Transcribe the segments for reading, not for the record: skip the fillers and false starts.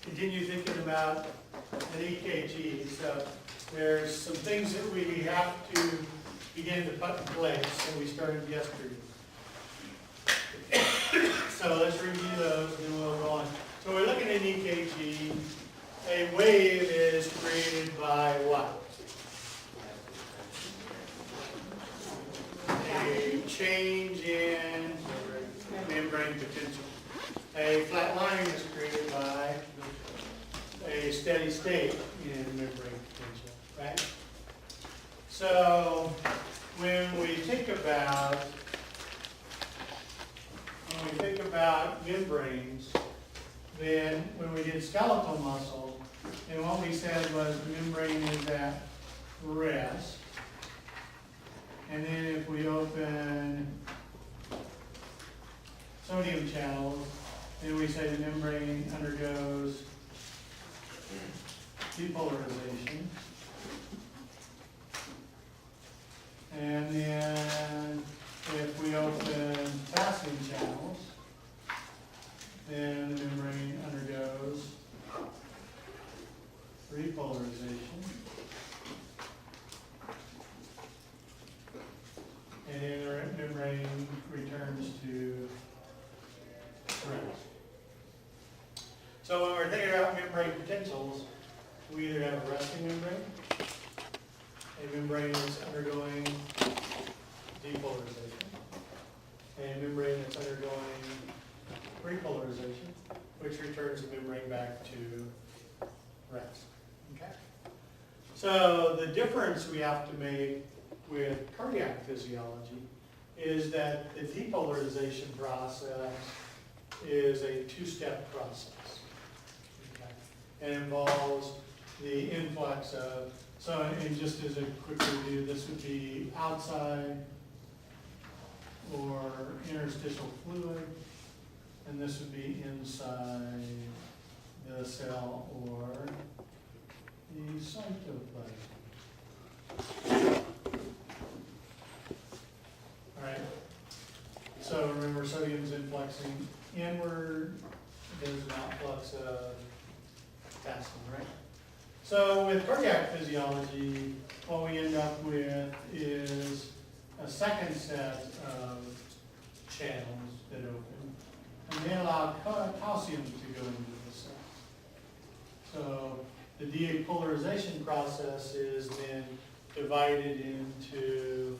continue thinking about an EKG. So there's some things that we have to begin to put in place, and we started yesterday. So let's review those, and then we'll go on. So we're looking at an EKG. A wave is created by what? A change in membrane potential. A flat line is created by a steady state in membrane potential, right? So when we think about membranes, then when we did skeletal muscle, and what we said was the membrane is at rest. And then if we open sodium channels, then we say the membrane undergoes depolarization. And then if we open potassium channels, then the membrane undergoes repolarization. And then the membrane returns to rest. So when we're thinking about membrane potentials, we either have a resting membrane, a membrane that's undergoing depolarization, a membrane that's undergoing repolarization, which returns the membrane back to rest. Okay? So the difference we have to make with cardiac physiology is that the depolarization process is a two-step process. Okay? And involves the influx of, so and just as a quick review, this would be outside or interstitial fluid, and this would be inside the cell or the cytoplasm. All right. So remember, sodium's influxing inward. There's an outflux of potassium, right? So with cardiac physiology, what we end up with is a second set of channels that open, and they allow calcium to go into the cell. So the depolarization process is then divided into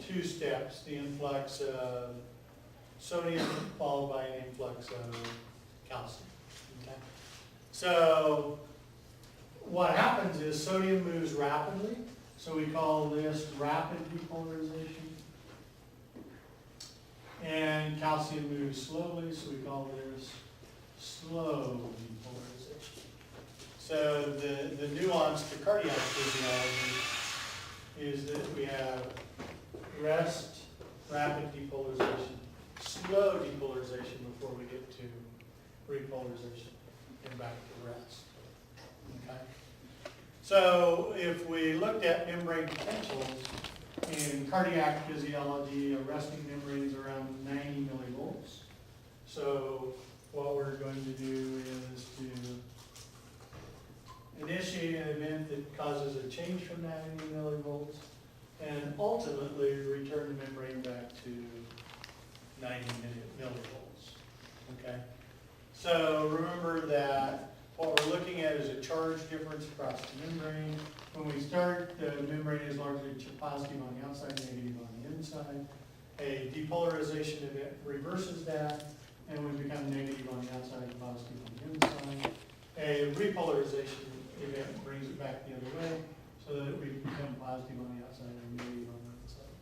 two steps: the influx of sodium followed by an influx of calcium. Okay? So what happens is sodium moves rapidly, so we call this rapid depolarization. And calcium moves slowly, so we call this slow depolarization. So the nuance to cardiac physiology is that we have rest, rapid depolarization, slow depolarization before we get to repolarization and back to rest. Okay? So if we looked at membrane potentials in cardiac physiology, a resting membrane is around 90 millivolts. So what we're going to do is to initiate an event that causes a change from 90 millivolts and ultimately return the membrane back to 90 millivolts. Okay? So remember that what we're looking at is a charge difference across the membrane. When we start, the membrane is largely positive on the outside, negative on the inside. A depolarization event reverses that, and we become negative on the outside and positive on the inside. A repolarization event brings it back the other way, so that we become positive on the outside and negative on the inside.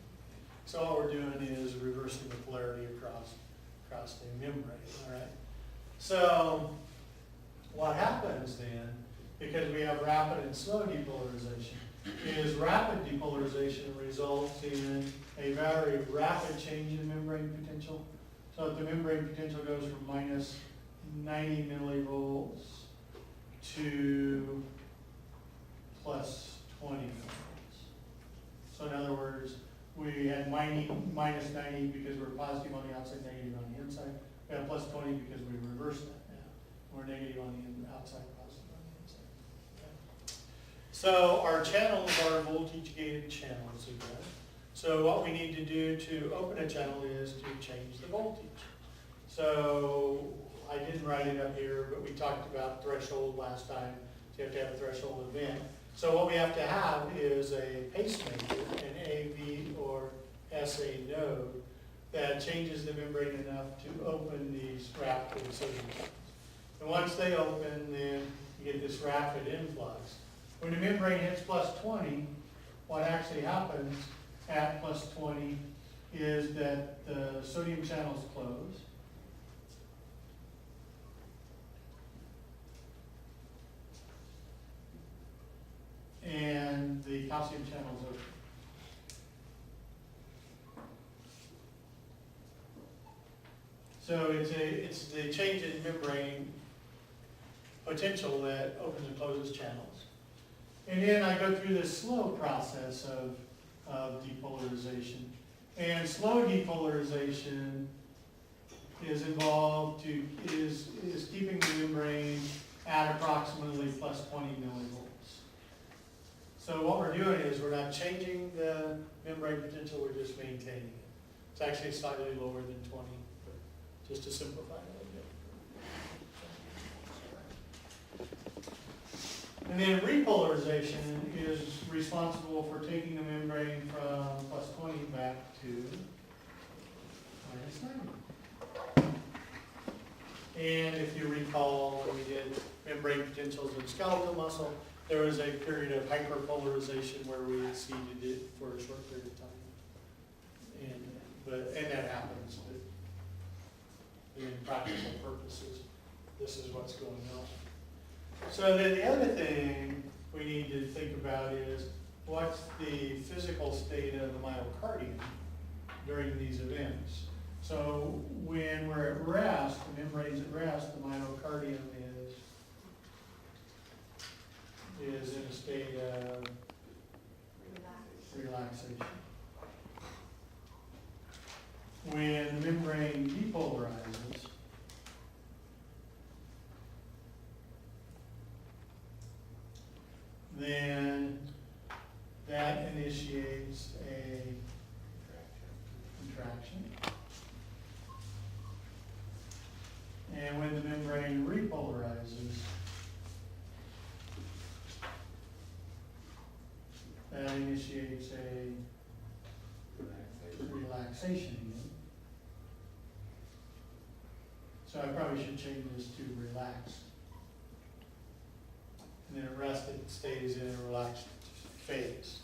So all we're doing is reversing the polarity across the membrane. All right. So what happens then, because we have rapid and slow depolarization, is rapid depolarization results in a very rapid change in membrane potential. So if the membrane potential goes from minus 90 millivolts to plus 20 millivolts. So in other words, we had minus 90 because we're positive on the outside, negative on the inside. We have plus 20 because we reversed that now. We're negative on the outside, positive on the inside. Okay. So our channels are voltage gated channels again. So what we need to do to open a channel is to change the voltage. So I didn't write it up here, but we talked about threshold last time. So you have to have a threshold event. So what we have to have is a pacemaker, an AV or SA node, that changes the membrane enough to open these rapid sodium channels. And once they open, then you get this rapid influx. When the membrane hits plus 20, what actually happens at plus 20 is that the sodium channels close. And the calcium channels open. So it's the change in membrane potential that opens and closes channels. And then I go through this slow process of depolarization. And slow depolarization is involved is keeping the membrane at approximately plus 20 millivolts. So what we're doing is we're not changing the membrane potential, we're just maintaining it. It's actually slightly lower than 20, but just to simplify it a little bit. And then repolarization is responsible for taking the membrane from plus 20 back to minus 90. And if you recall, when we did membrane potentials in skeletal muscle, there was a period of hyperpolarization where we exceeded it for a short period of time. And that happens, but in practical purposes, this is what's going on. So then the other thing we need to think about is what's the physical state of the myocardium during these events. So when we're at rest, the membrane's at rest, the myocardium is in a state of relaxation. When the membrane depolarizes, then that initiates a contraction. And when the membrane repolarizes, that initiates a relaxation again. So I probably should change this to relaxed. And then at rest it stays in a relaxed phase.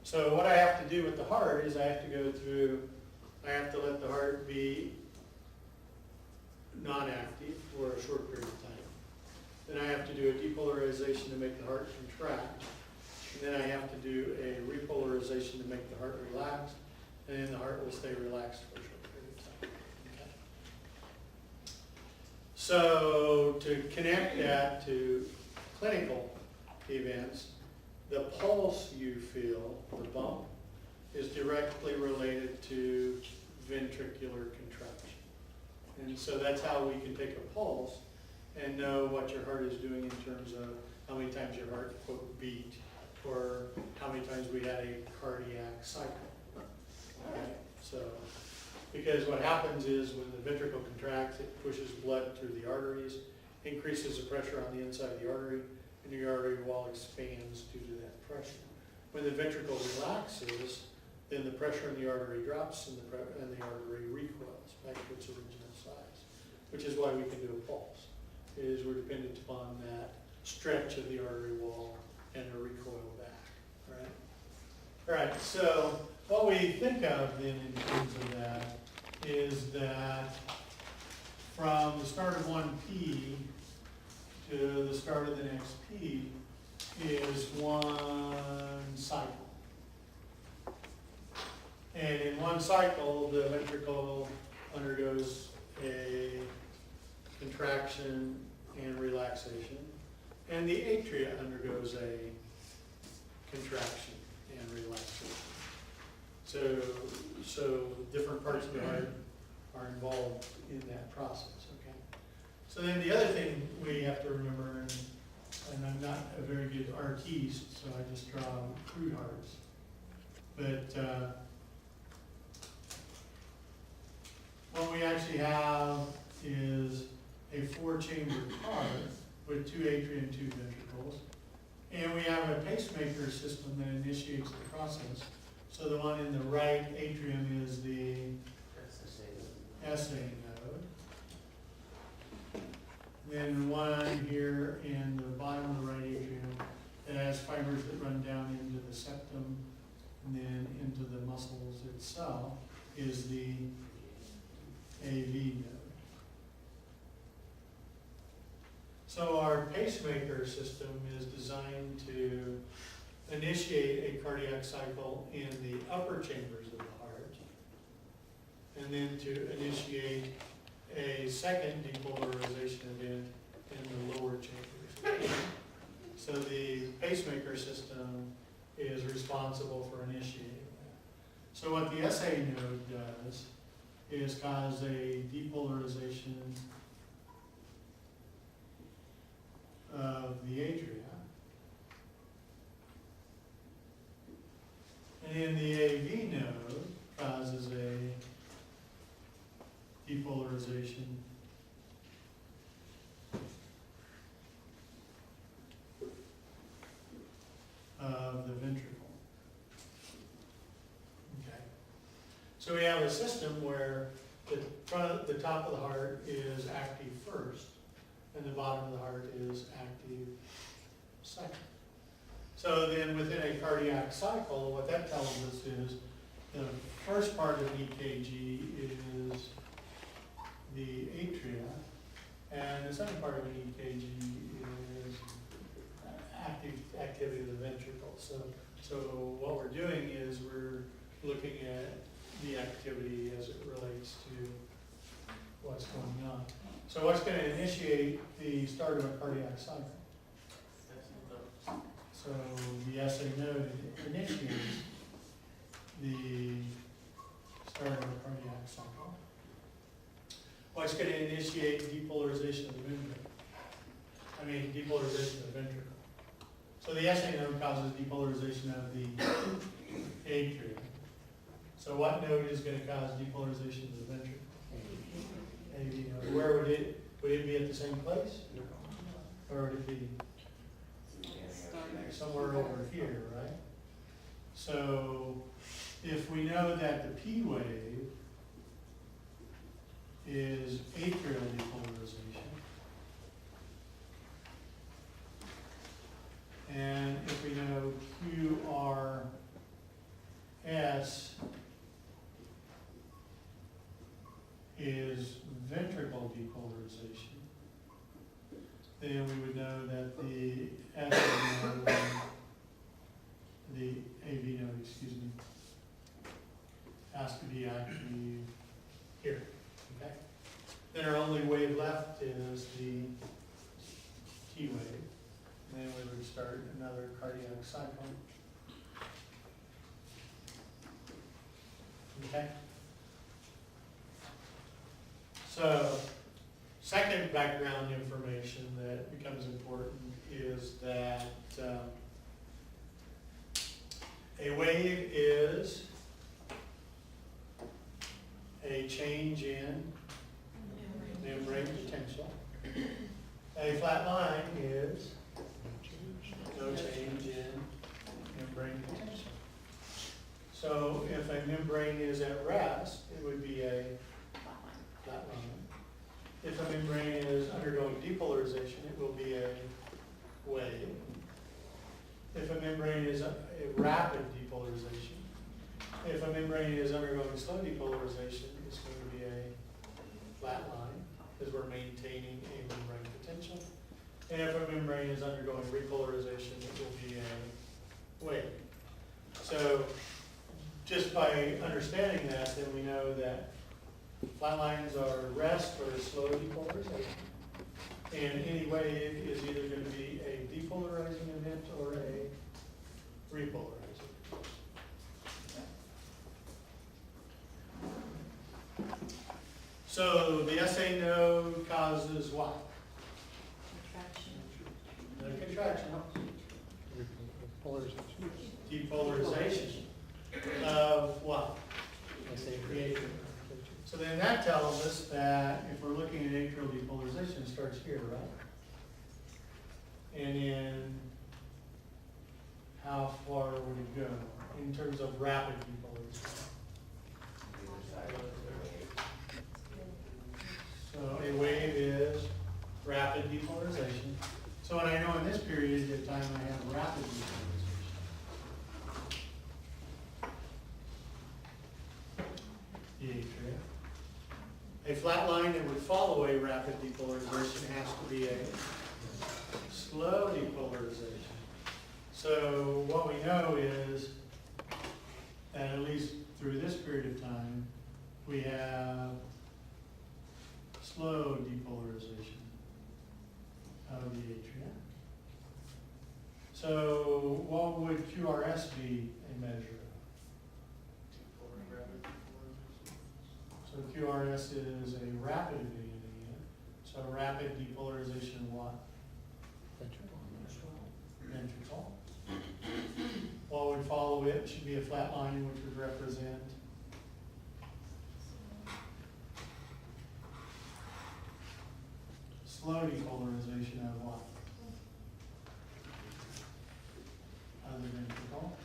So what I have to do with the heart is I have to let the heart be non-active for a short period of time. Then I have to do a depolarization to make the heart contract. And then I have to do a repolarization to make the heart relax. And then the heart will stay relaxed for a short period of time. Okay. So to connect that to clinical events, the pulse you feel, the bump, is directly related to ventricular contraction. And so that's how we can take a pulse and know what your heart is doing in terms of how many times your heart, quote, beat, or how many times we had a cardiac cycle. Okay? So, because what happens is when the ventricle contracts, it pushes blood through the arteries, increases the pressure on the inside of the artery, and the artery wall expands due to that pressure. When the ventricle relaxes, then the pressure in the artery drops and the artery recoils back to its original size, which is why we can do a pulse, is we're dependent upon that stretch of the artery wall and a recoil back, right? All right, so what we think of then in terms of that is that from the start of one P to the start of the next P is one cycle. And in one cycle, the ventricle undergoes a contraction and relaxation, and the atria undergoes a contraction and relaxation. So different parts of the heart are involved in that process, okay? So then the other thing we have to remember, and I'm not a very good artiste, so I just draw crude hearts. But what we actually have is a 4-chamber heart with 2 atria and 2 ventricles. And we have a pacemaker system that initiates the process. So the one in the right atrium is the SA node. Then one here in the bottom of the right atrium that has fibers that run down into the septum and then into the muscles itself is the AV node. So our pacemaker system is designed to initiate a cardiac cycle in the upper chambers of the heart, and then to initiate a second depolarization event in the lower chambers. So the pacemaker system is responsible for initiating that. So what the SA node does is cause a depolarization of the atria. And then the AV node causes a depolarization of the ventricle. Okay. So we have a system where the top of the heart is active first, and the bottom of the heart is active second. So then within a cardiac cycle, what that tells us is the first part of EKG is the atria, and the second part of an EKG is activity of the ventricle. So what we're doing is we're looking at the activity as it relates to what's going on. So what's going to initiate the start of a cardiac cycle? So the SA node initiates the start of a cardiac cycle. What's going to initiate depolarization of the ventricle? Depolarization of the ventricle. So the SA node causes depolarization of the atria. So what node is going to cause depolarization of the ventricle? AV node. Where would it be at the same place? Or would it be somewhere over here, right? So if we know that the P wave is atrial depolarization, and if we know QRS is ventricle depolarization, then we would know that the SA node, the AV node, has to be actually here, okay? Then our only wave left is the T wave, and then we would start another cardiac cycle, okay? So, second background information that becomes important is that a wave is a change in membrane potential. A flat line is no change in membrane potential. So if a membrane is at rest, it would be a flat line. If a membrane is undergoing depolarization, it will be a wave. If a membrane is a rapid depolarization, if a membrane is undergoing slow depolarization, it's going to be a flat line because we're maintaining a membrane potential. And if a membrane is undergoing repolarization, it will be a wave. So just by understanding that, then we know that flat lines are rest or slow depolarization. And any wave is either going to be a depolarizing event or a repolarizing. So the SA node causes what? And then how far would it go in terms of rapid depolarization? So a wave is rapid depolarization. So when I know in this period of time I have rapid depolarization, the atria. A flat line that would follow a rapid depolarization has to be a slow depolarization. So what we know is that at least through this period of time, we have slow depolarization of the atria. So what would QRS be a measure of? So QRS is a rapid venting. So rapid depolarization of what? Ventricle. What would follow it should be a flat line which would represent slow depolarization of what? Of the ventricle.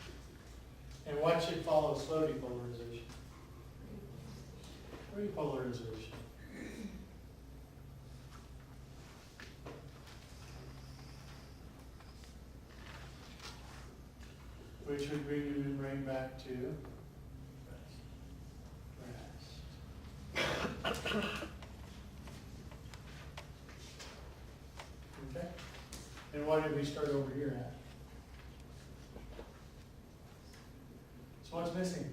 And what should follow slow depolarization? Repolarization. Which would bring the membrane back to rest. Okay? And what did we start over here at? So what's missing?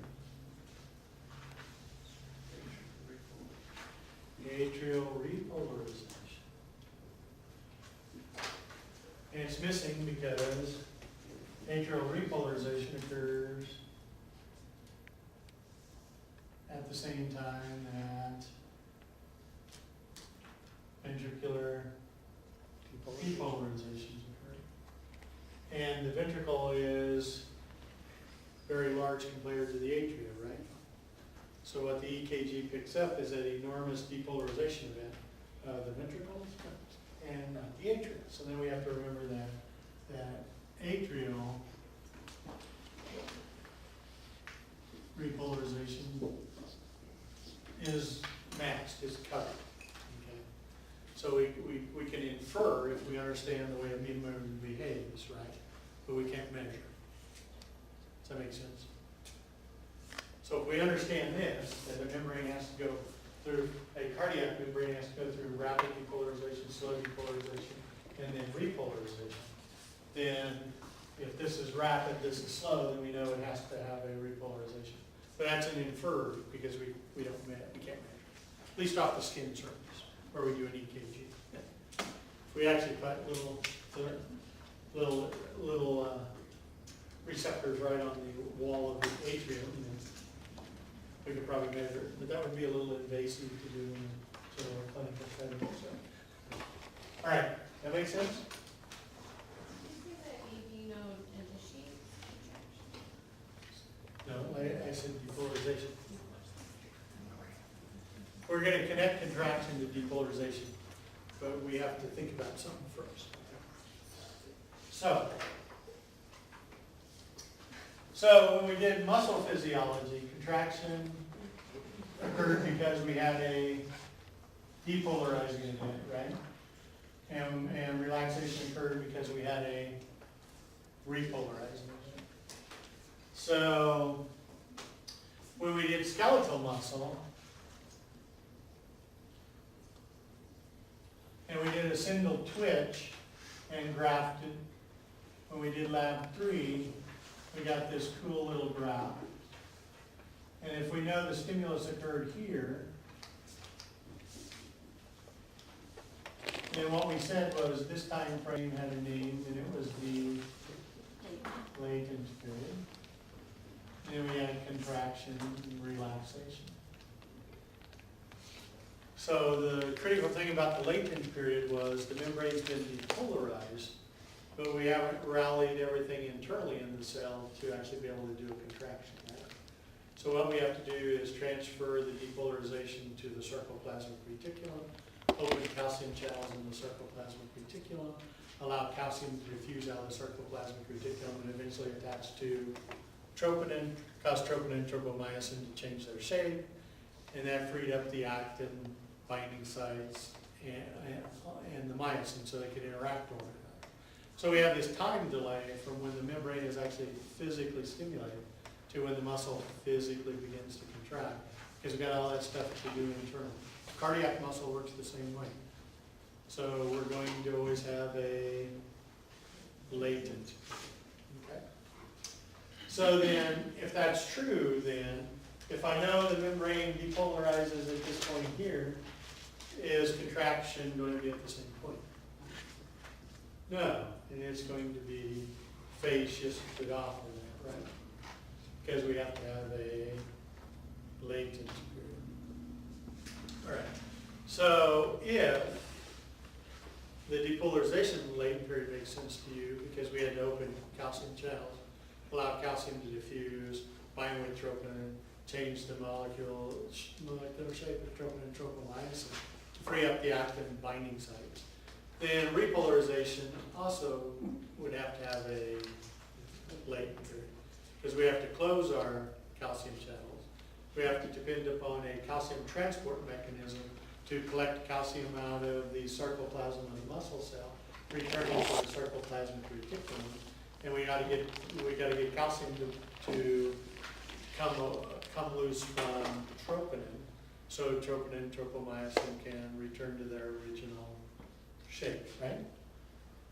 The atrial repolarization. And it's missing because atrial repolarization occurs at the same time that ventricular depolarization is occurring. And the ventricle is very large compared to the atria, right? So what the EKG picks up is an enormous depolarization event of the ventricles and not the atria. So then we have to remember that atrial repolarization is masked, is covered. Okay? So we can infer if we understand the way a membrane behaves, right? But we can't measure. Does that make sense? So if we understand this, that a membrane has to go through, a cardiac membrane has to go through rapid depolarization, slow depolarization, and then repolarization, then if this is rapid, this is slow, then we know it has to have a repolarization. But that's an inferred because we don't measure, we can't measure. At least off the skin surface, where we do an EKG. If we actually put little receptors right on the wall of the atrium, then we could probably measure it. But that would be a little invasive to do in a clinical setting. So. All right, that makes sense? No, I said depolarization. We're going to connect contraction to depolarization, but we have to think about something first. So when we did muscle physiology, contraction occurred because we had a depolarizing event, right? And relaxation occurred because we had a repolarizing event. So when we did skeletal muscle, and we did a single twitch and grafted, when we did lab 3, we got this cool little graph. And if we know the stimulus occurred here, then what we said was this time frame had a name, and it was the latent period. Then we had contraction and relaxation. So the critical thing about the latent period was the membrane's been depolarized, but we haven't rallied everything internally in the cell to actually be able to do a contraction. Right? So what we have to do is transfer the depolarization to the sarcoplasmic reticulum, open calcium channels in the sarcoplasmic reticulum, allow calcium to diffuse out of the sarcoplasmic reticulum and eventually attach to troponin, cause troponin and tropomyosin to change their shape, and that freed up the actin binding sites and the myosin so they could interact with one another. So we have this time delay from when the membrane is actually physically stimulated to when the muscle physically begins to contract, because we've got all that stuff to do internally. Cardiac muscle works the same way. So we're going to always have a latent. Okay? So then, if that's true, then, if I know the membrane depolarizes at this point here, is contraction going to be at the same point? No, and it's going to be phase shifted off of that, right? Because we have to have a latent period. All right, so if the depolarization of the latent period makes sense to you because we had to open calcium channels, allow calcium to diffuse, bind with troponin, change the molecular shape of troponin and tropomyosin to free up the actin binding sites. Then repolarization also would have to have a latent period because we have to close our calcium channels. We have to depend upon a calcium transport mechanism to collect calcium out of the sarcoplasm of the muscle cell, returning to the sarcoplasmic reticulum, and we got to get calcium to come loose from troponin, so troponin and tropomyosin can return to their original shape, right?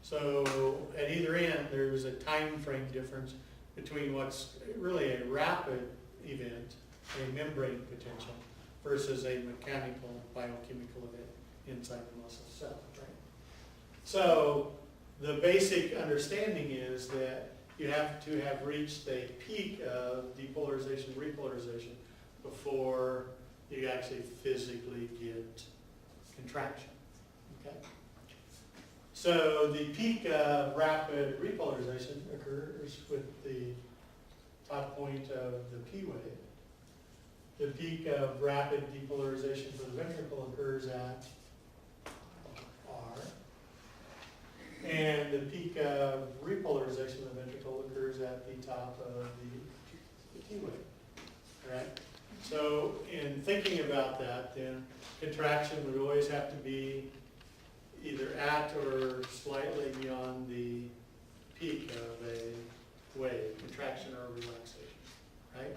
So at either end, there's a time frame difference between what's really a rapid event, a membrane potential, versus a mechanical, biochemical event inside the muscle cell, right? So the basic understanding is that you have to have reached a peak of depolarization, repolarization before you actually physically get contraction, okay? So the peak of rapid repolarization occurs with the top point of the P wave. The peak of rapid depolarization for the ventricle occurs at R. And the peak of repolarization of the ventricle occurs at the top of the T wave. Right? So in thinking about that, then contraction would always have to be either at or slightly beyond the peak of a wave, contraction or relaxation, right?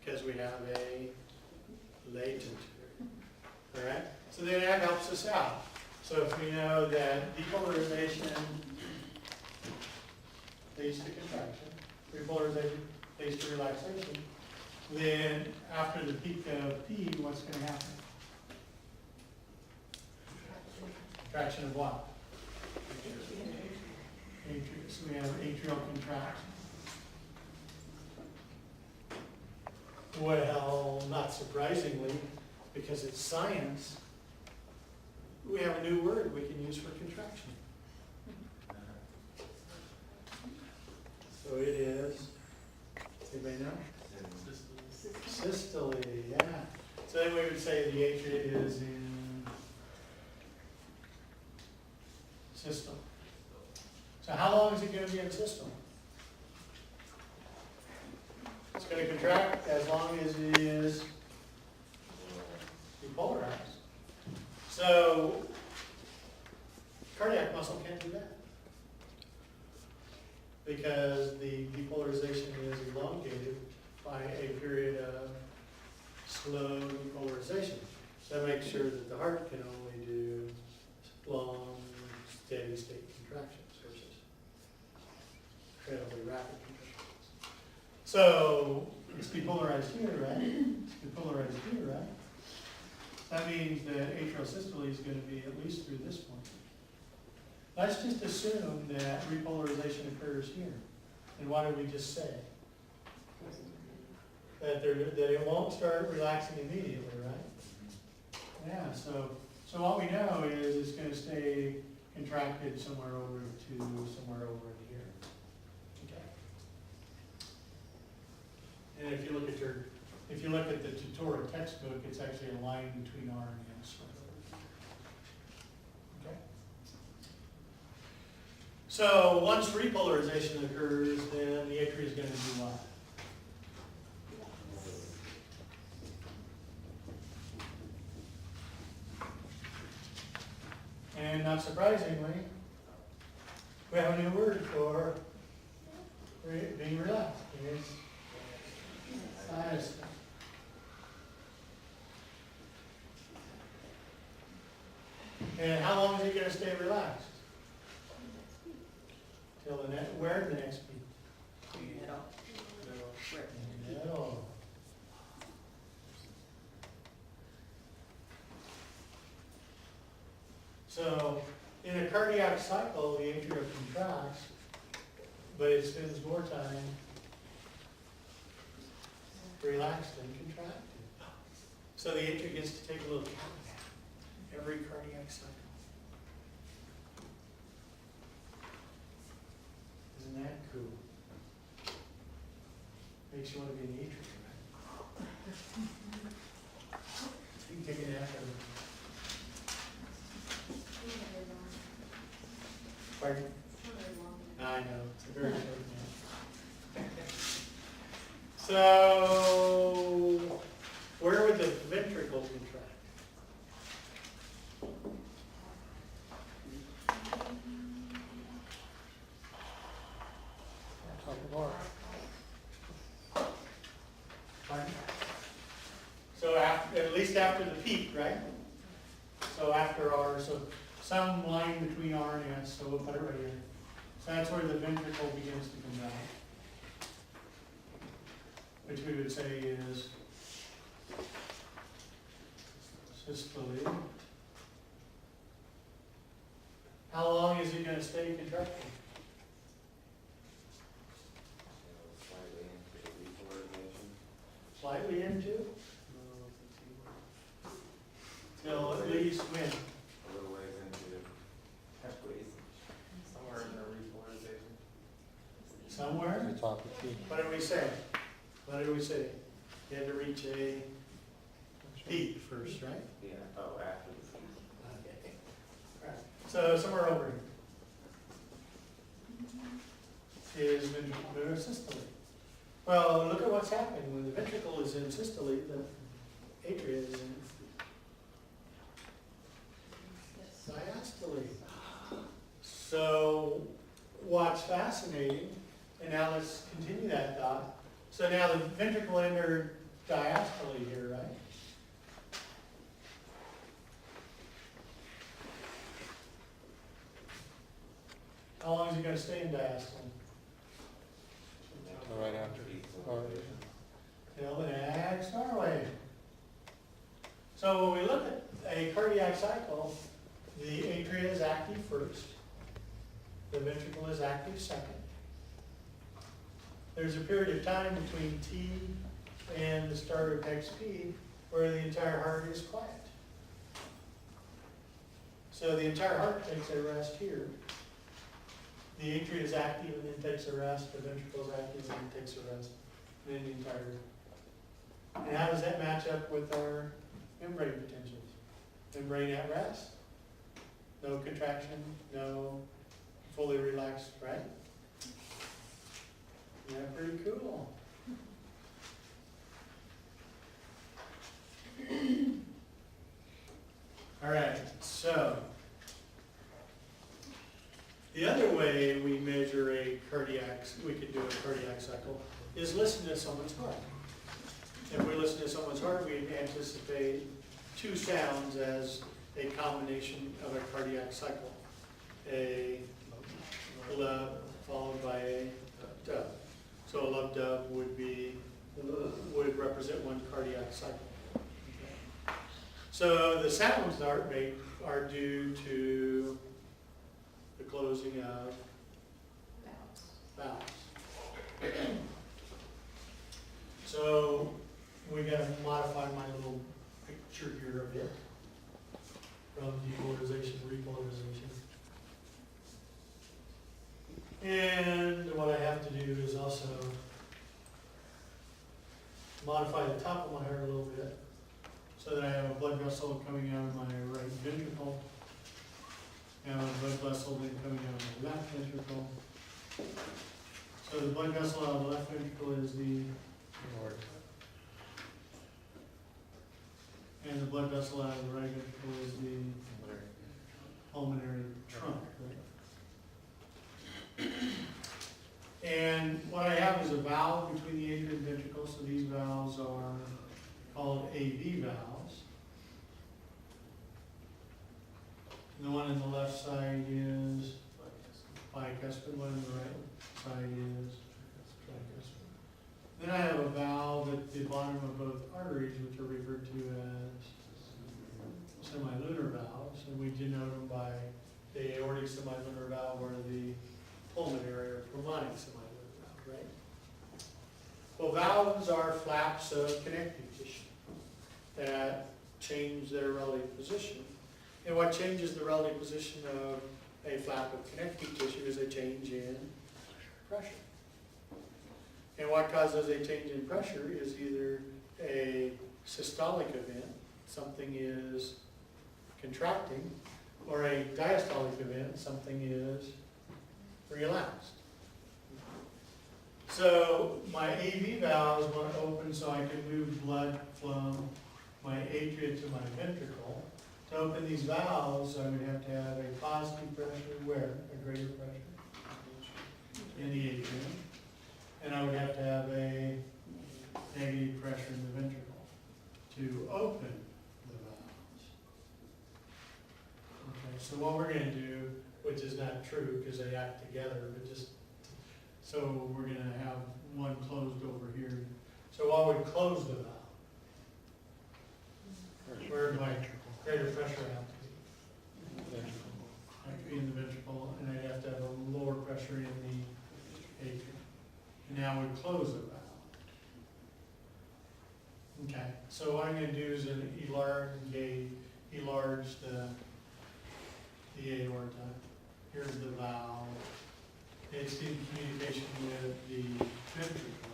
Because we have a latent period, all right? So then that helps us out. So if we know that depolarization leads to contraction, repolarization leads to relaxation, then after the peak of P, what's going to happen? Contraction of what? So we have atrial contraction. Well, not surprisingly, because it's science, we have a new word we can use for contraction. So it is, anybody know? Systole, yeah. So then we would say the atria is in systole. So how long is it going to be in systole? It's going to contract as long as it is depolarized. So cardiac muscle can't do that because the depolarization is elongated by a period of slow depolarization. So that makes sure that the heart can only do long, steady state contractions versus incredibly rapid contractions. So it's depolarized here, right? It's depolarized here, right? That means that atrial systole is going to be at least through this point. Let's just assume that repolarization occurs here. And what did we just say? That it won't start relaxing immediately, right? Yeah, so what we know is it's going to stay contracted somewhere over to somewhere over here. Okay. And if you look at the tutorial textbook, it's actually a line between R and S. Okay. So once repolarization occurs, then the atria is going to do what? And not surprisingly, we have a new word for being relaxed. It's diastole. And how long is it going to stay relaxed? Till the next, where the next beat? Middle. So in a cardiac cycle, the atria contracts, but it spends more time relaxed than contracted. So the atria gets to take a little cat nap every cardiac cycle. Isn't that cool? Makes you want to be an atria, right? You can take a nap every. Pardon? I know, it's a very short nap. So, where would the ventricle contract? Top of our. Pardon? So after, at least after the peak, right? So after R, so some line between R and S, so we'll put it right here. So that's where the ventricle begins to come down, which we would say is systole. How long is it going to stay contracted? Slightly into? Till at least when? A little ways into somewhere in the repolarization. Somewhere? What did we say? What did we say? You had to reach a peak first, right? Yeah. Oh, after the season. Okay. All right. So somewhere over here is ventricular systole. Well, look at what's happening. When the ventricle is in systole, the atria is in diastole. So what's fascinating, and now let's continue that thought. So now the ventricle entered diastole here, right? How long is it going to stay in diastole? Right after. Till the next star wave. So when we look at a cardiac cycle, the atria is active first. The ventricle is active second. There's a period of time between T and the start of next P where the entire heart is quiet. So the entire heart takes a rest here. The atria is active and then takes a rest. The ventricle is active and then takes a rest. And then the entire. And how does that match up with our membrane potentials? Membrane at rest. No contraction, no fully relaxed, right? Yeah, pretty cool. All right, so the other way we measure a cardiac, we could do a cardiac cycle, is listen to someone's heart. If we listen to someone's heart, we anticipate two sounds as a combination of a cardiac cycle. A lub followed by a dub. So a lub dub would represent one cardiac cycle. Okay. So the sounds that are made are due to the closing of valves. So we got to modify my little picture here a bit from depolarization to repolarization. And what I have to do is also modify the top of my hair a little bit so that I have a blood vessel coming out of my right ventricle have a blood vessel then coming out of the left ventricle. So the blood vessel out of the left ventricle is the aorta. And the blood vessel out of the right ventricle is the pulmonary trunk, right? And what I have is a valve between the atrium and ventricle, so these valves are called AV valves. And the one on the left side is bicuspid, one on the right side is tricuspid. Then I have a valve at the bottom of both arteries, which are referred to as semilunar valves, and we denote them by the aortic semilunar valve or the pulmonary or pulmonic semilunar valve, right? Well, valves are flaps of connective tissue that change their relative position. And what changes the relative position of a flap of connective tissue is a change in pressure. And what causes a change in pressure is either a systolic event, something is contracting, or a diastolic event, something is relaxed. So my AV valves want to open so I can move blood from my atria to my ventricle. To open these valves, I would have to have a positive pressure where? A greater pressure in the atrium. And I would have to have a negative pressure in the ventricle to open the valves. Okay, so what we're going to do, which is not true because they act together, but just, so we're going to have one closed over here. So what would close the valve? Where would my greater pressure have to be? In the ventricle, and I'd have to have a lower pressure in the atrium. And now we close the valve. Okay, so what I'm going to do is enlarge the aorta. Here's the valve. It's in communication with the ventricle.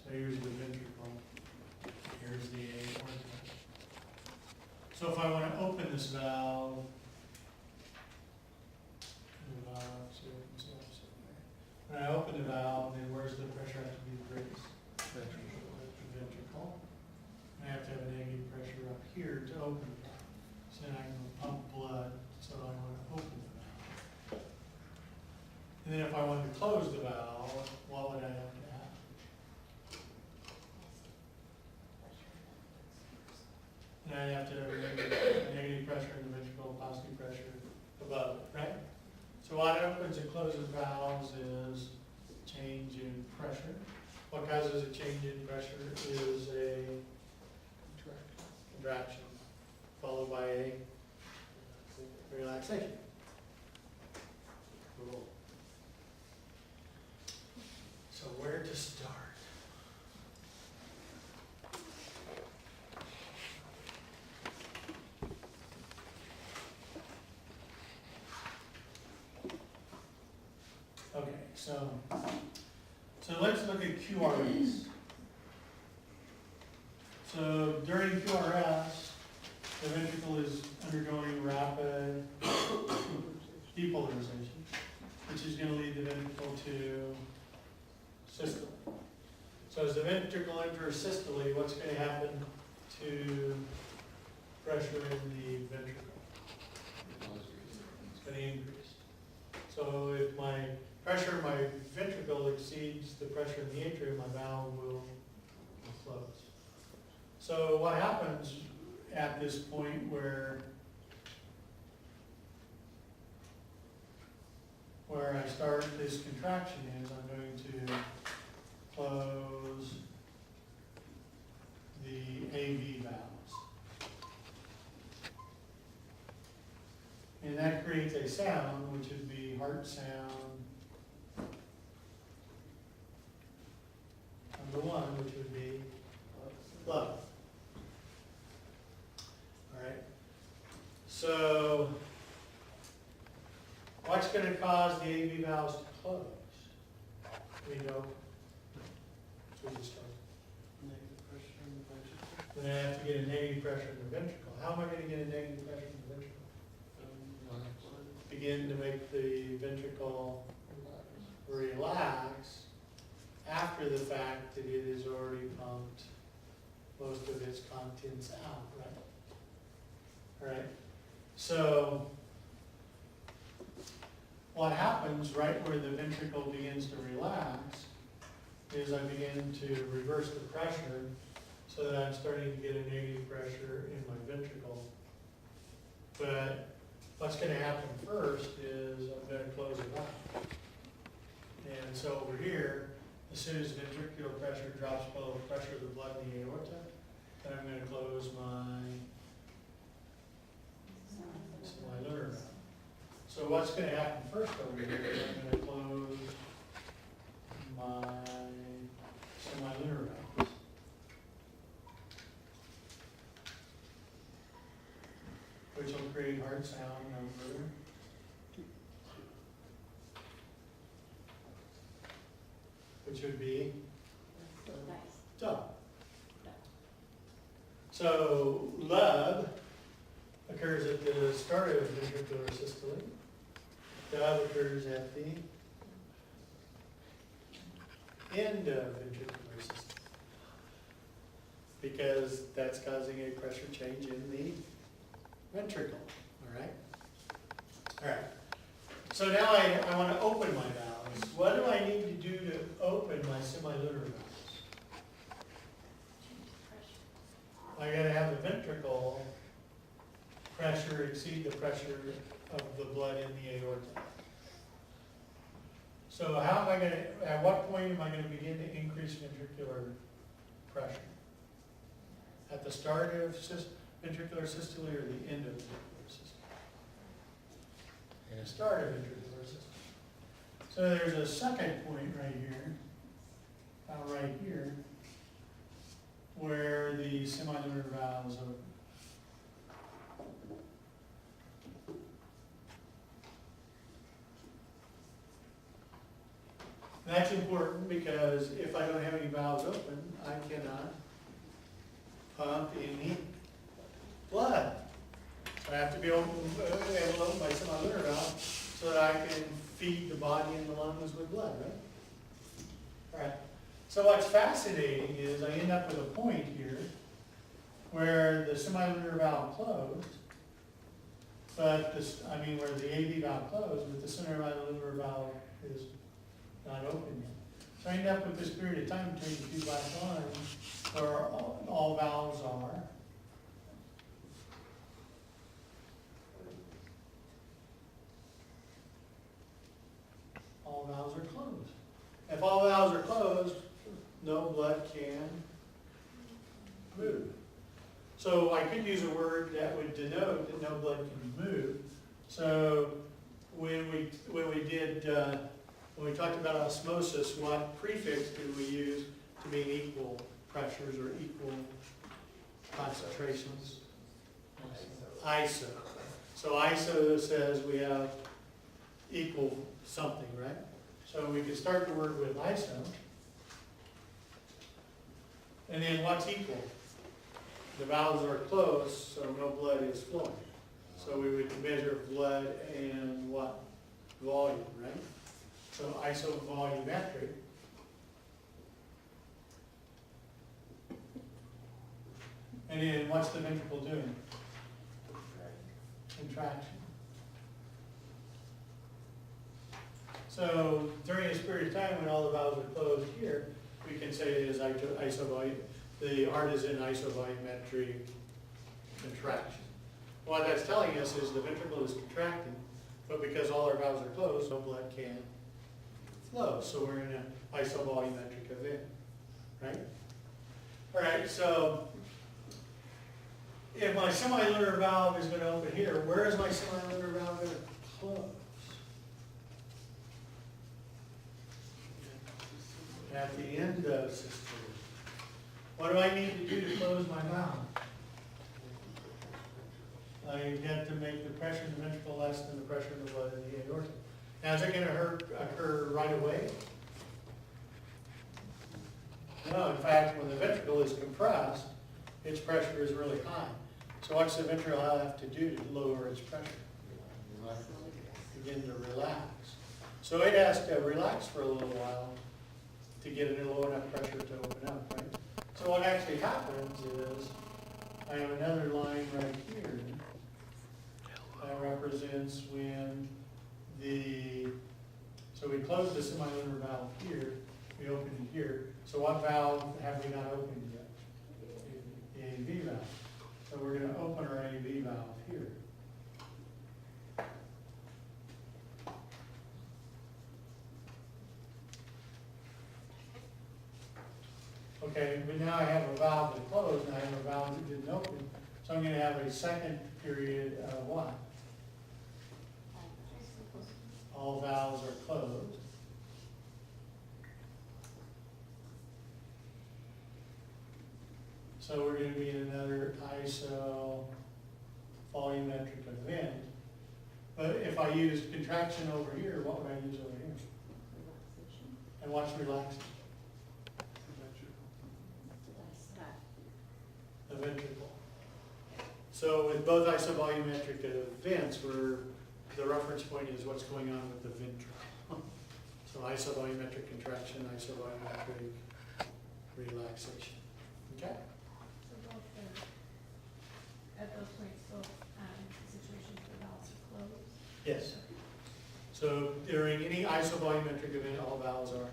So here's the ventricle. Here's the aorta. So if I want to open this valve, when I open the valve, then where's the pressure have to be the greatest? Ventricle. I have to have a negative pressure up here to open the valve. So then I can pump blood, so I want to open the valve. And then if I wanted to close the valve, what would I have to have? And I'd have to have a negative pressure in the ventricle, positive pressure above it, right? So what opens and closes valves is change in pressure. What causes a change in pressure is a contraction, followed by a relaxation. Cool. So where to start? Okay, so let's look at QRS. So during QRS, the ventricle is undergoing rapid depolarization, which is going to lead the ventricle to systole. So as the ventricle enters systole, what's going to happen to pressure in the ventricle? It's going to increase. So if my pressure in my ventricle exceeds the pressure in the atrium, my valve will close. So what happens at this point where I start this contraction is I'm going to close the AV valves. And that creates a sound, which would be heart sound number one, which would be love. All right. So what's going to cause the AV valves to close? We know. So we just start. Negative pressure in the ventricle. Then I have to get a negative pressure in the ventricle. How am I going to get a negative pressure in the ventricle? begin to make the ventricle relax after the fact that it has already pumped most of its contents out, right? All right. So what happens right where the ventricle begins to relax is I begin to reverse the pressure so that I'm starting to get a negative pressure in my ventricle. But what's going to happen first is I'm going to close it up. And so over here, as soon as ventricular pressure drops below the pressure of the blood in the aorta, then I'm going to close my semilunar valve. So what's going to happen first over here is I'm going to close my semilunar valves. Which will create heart sound number which would be dub. So lub occurs at the start of ventricular systole. Dub occurs at the end of ventricular systole because that's causing a pressure change in the ventricle. All right. All right. So now I want to open my valves. What do I need to do to open my semilunar valves? I got to have the ventricle pressure exceed the pressure of the blood in the aorta. So how am I going to? At what point am I going to begin to increase ventricular pressure? At the start of ventricular systole or the end of ventricular systole? The start of ventricular systole. So there's a second point right here, about right here, where the semilunar valves open. That's important because if I don't have any valves open, I cannot pump any blood. So I have to be able to open my semilunar valve so that I can feed the body and the lungs with blood, right? All right. So what's fascinating is I end up with a point here where the semilunar valve closed, but where the AV valve closed, but the semilunar valve is not open yet. So I end up with this period of time between the two black lines where all valves are closed. If all valves are closed, no blood can move. So I could use a word that would denote that no blood can move. So when we talked about osmosis, what prefix did we use to mean equal pressures or equal concentrations? ISO. So ISO says we have equal something, right? So we can start the word with ISO. And then what's equal? The valves are closed, so no blood is flowing. So we would measure blood and what? Volume, right? So isovolumetric. And then what's the ventricle doing? Contraction. So during this period of time when all the valves are closed here, we can say it is isovolume. The heart is in isovolumetric contraction. What that's telling us is the ventricle is contracting, but because all our valves are closed, no blood can flow. So we're in an isovolumetric event, right? All right, so if my semilunar valve is going to open here, where is my semilunar valve going to close? At the end of systole. What do I need to do to close my valve? I get to make the pressure in the ventricle less than the pressure in the blood in the aorta. Now, is it going to occur right away? No, in fact, when the ventricle is compressed, its pressure is really high. So what's the ventricle have to do to lower its pressure? begin to relax. So it has to relax for a little while to get it low enough pressure to open up, right? So what actually happens is, I have another line right here that represents when so we close the semilunar valve here, we open it here. So what valve have we not opened yet? The AV valve. So we're going to open our AV valve here. Okay, but now I have a valve that closed, and I have a valve that didn't open. So I'm going to have a second period of what? All valves are closed. So we're going to be in another iso volumetric event. But if I use contraction over here, what would I use over here? Relaxation. And what's relaxing? The ventricle. So with both isovolumetric events, the reference point is what's going on with the ventricle. So isovolumetric contraction, isovolumetric relaxation. Okay? So both at those points, both situations where valves are closed? Yes. So during any isovolumetric event, all valves are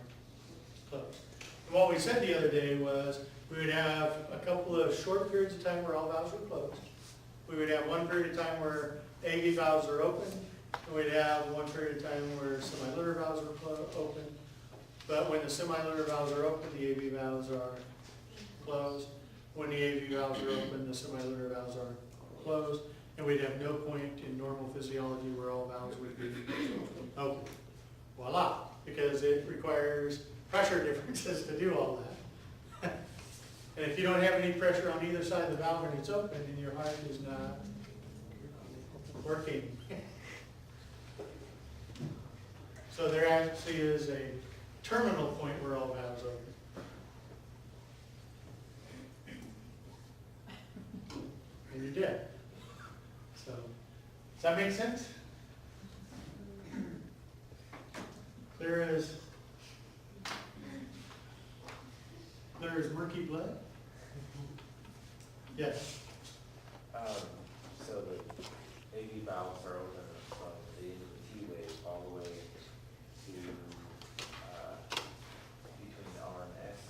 closed. And what we said the other day was we would have a couple of short periods of time where all valves were closed. We would have one period of time where AV valves are open. And we'd have one period of time where semilunar valves are open. But when the semilunar valves are open, the AV valves are closed. When the AV valves are open, the semilunar valves are closed. And we'd have no point in normal physiology where all valves would be open. Voila, because it requires pressure differences to do all that. And if you don't have any pressure on either side of the valve and it's open, then your heart is not working. So there actually is a terminal point where all valves open. And you're dead. So, does that make sense? There is murky blood? Yes. So the AV valves are open from the end of the T wave all the way to between the R and S.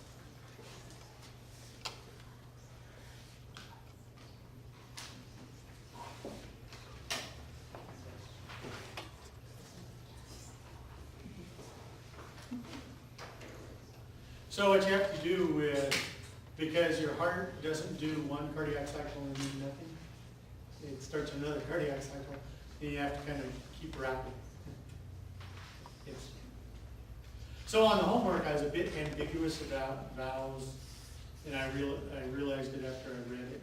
So what you have to do with, because your heart doesn't do one cardiac cycle and then nothing, it starts another cardiac cycle, and you have to kind of keep rapping. Yes. So on the homework, I was a bit ambiguous about valves, and I realized it after I read it.